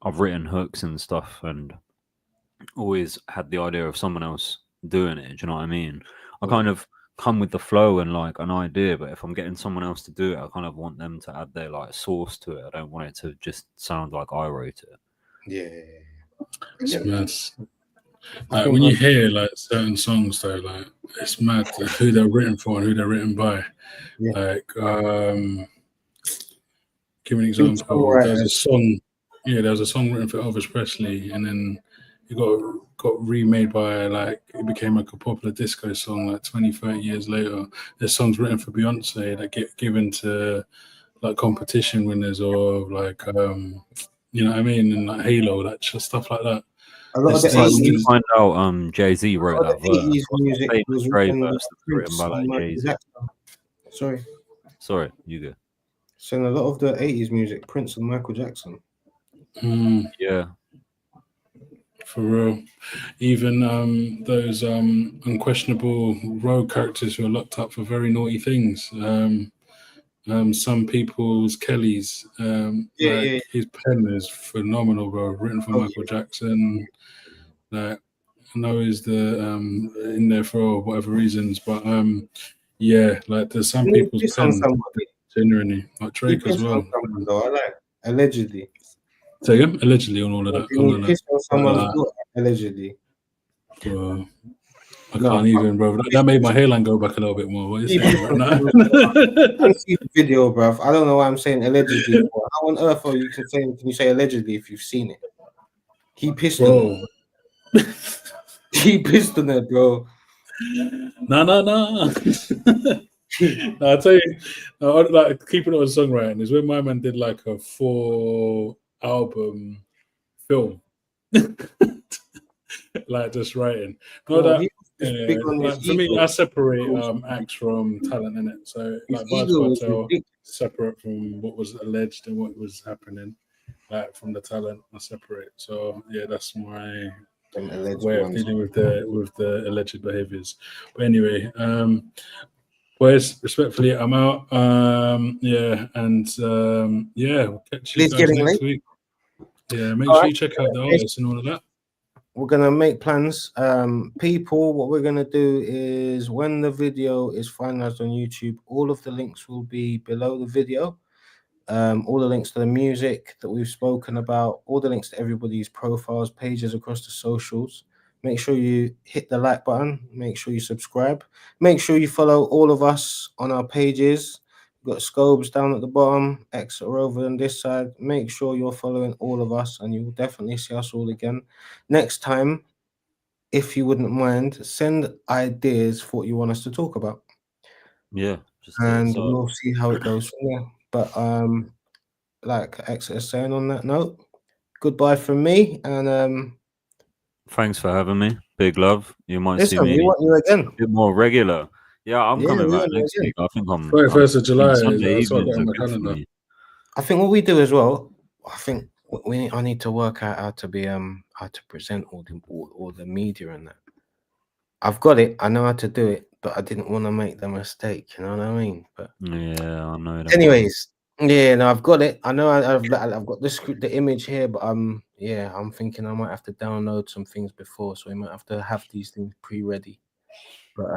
I've written hooks and stuff, and always had the idea of someone else doing it. Do you know what I mean? I kind of come with the flow and like an idea, but if I'm getting someone else to do it, I kind of want them to add their like source to it. I don't want it to just sound like I wrote it. Yeah, It's yeah. mad. I Like think when you hear like certain songs though, like it's mad who they're written for and who they're written by. yeah. Like give an Big example. There's a songwriters. song, there was a song written for Elvis Presley, and then it got remade by like it became like a popular disco song like 20, 30 years later. There's songs written for Beyonce that get given to like competition winners or like you know what I mean, and like Halo, that stuff like that. A lot of It's the It's like when you 80s, 80s. find out Jay-Z a wrote lot of that the verse. 80s What's the music famous was Dre written by verse that's written Prince by and like Michael Jay-Z? Jackson. Sorry. Sorry, you go. So a lot of the 80s music, Prince and Michael Jackson. Yeah. For real. Even those unquestionable rogue characters who are locked up for very naughty things. Some People's Kelly's. Yeah. His pen is phenomenal, bro. Written for Oh, Michael Jackson. Like, I know he's the in there for whatever reasons, but yeah, like there's Some Didn't he People's piss on Pen, somebody? genuinely, like He Drake as pissed on well. someone though, I like. Allegedly. So again, allegedly on all of that, Didn't all he of that. piss on someone's But, daughter? Allegedly. bro, I No, can't even, bro. That made my hairline go back a little bit more. What are you he saying, pissed bro? on No. someone's daughter. I see the video, bruv. I don't know why I'm saying allegedly. How on earth are you can you say allegedly if you've seen it? He pissed on Bro, her. He pissed on her, bro. no. No, I tell you, like keeping it on songwriting is when my man did like a 4 album film, like just writing. No, No, that he was just big on his like for me, ego. I separate acts from talent in it. So His like Vibes ego was Cartel ridiculous. separate from what was alleged and what was happening. Like from the talent, I separate. So yeah, that's my Them alleged way of ones. dealing with the alleged behaviors. But anyway, boys, respectfully, I'm out. Yeah, and yeah, we'll catch you It's guys getting next late. week. Yeah, make All sure right. you check out the artists and all of that. We're gonna make plans. People, what we're gonna do is when the video is finalized on YouTube, all of the links will be below the video. All the links to the music that we've spoken about, all the links to everybody's profiles, pages across the socials. Make sure you hit the like button. Make sure you subscribe. Make sure you follow all of us on our pages. We've got Scobes down at the bottom, Xatar over on this side. Make sure you're following all of us, and you will definitely see us all again next time. If you wouldn't mind, send ideas for what you want us to talk about, Yeah, just and we'll see how it goes from there. But like Exeter is saying on that note, goodbye from me, and thanks for having me. Big love. You might see listen, me we want you again. a bit more regular. Yeah, I'm Yeah, coming we back want you next again. week. I think I'm 31st of July, Sunday that's what I got evenings on are my good for calendar. me. I think what we do as well. I think I need to work out how to be how to present all the media and that. I've got it. I know how to do it, but I didn't want to make the mistake. You know what I mean? But Yeah, I know that. anyways, yeah, no, I've got it. I know I've got the image here, but yeah, I'm thinking I might have to download some things before, so we might have to have these things pre-ready. But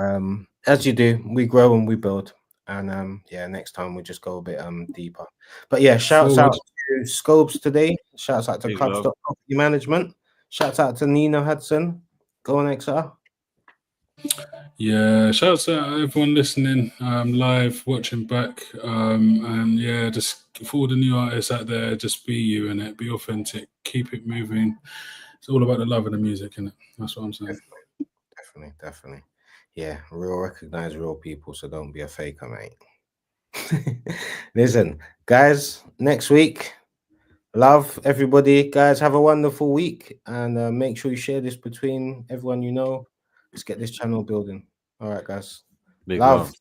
as you do, we grow and we build, and yeah, next time we just go a bit deeper. But yeah, shouts Forward. out to Scopes today. Shouts out to Big Club love. Stop Property Management. Shouts out to Nina Hudson. Go on, Exeter. Yeah, shouts out to everyone listening, live, watching back, and yeah, just for all the new artists out there, just be you in it, be authentic, keep it moving. It's all about the love of the music, innit? That's what I'm saying. Definitely. Yeah, recognize real people, so don't be a faker, mate. Listen, guys, next week, love everybody. Guys, have a wonderful week, and make sure you share this between everyone you know. Let's get this channel building. All right, guys. Big Love. love.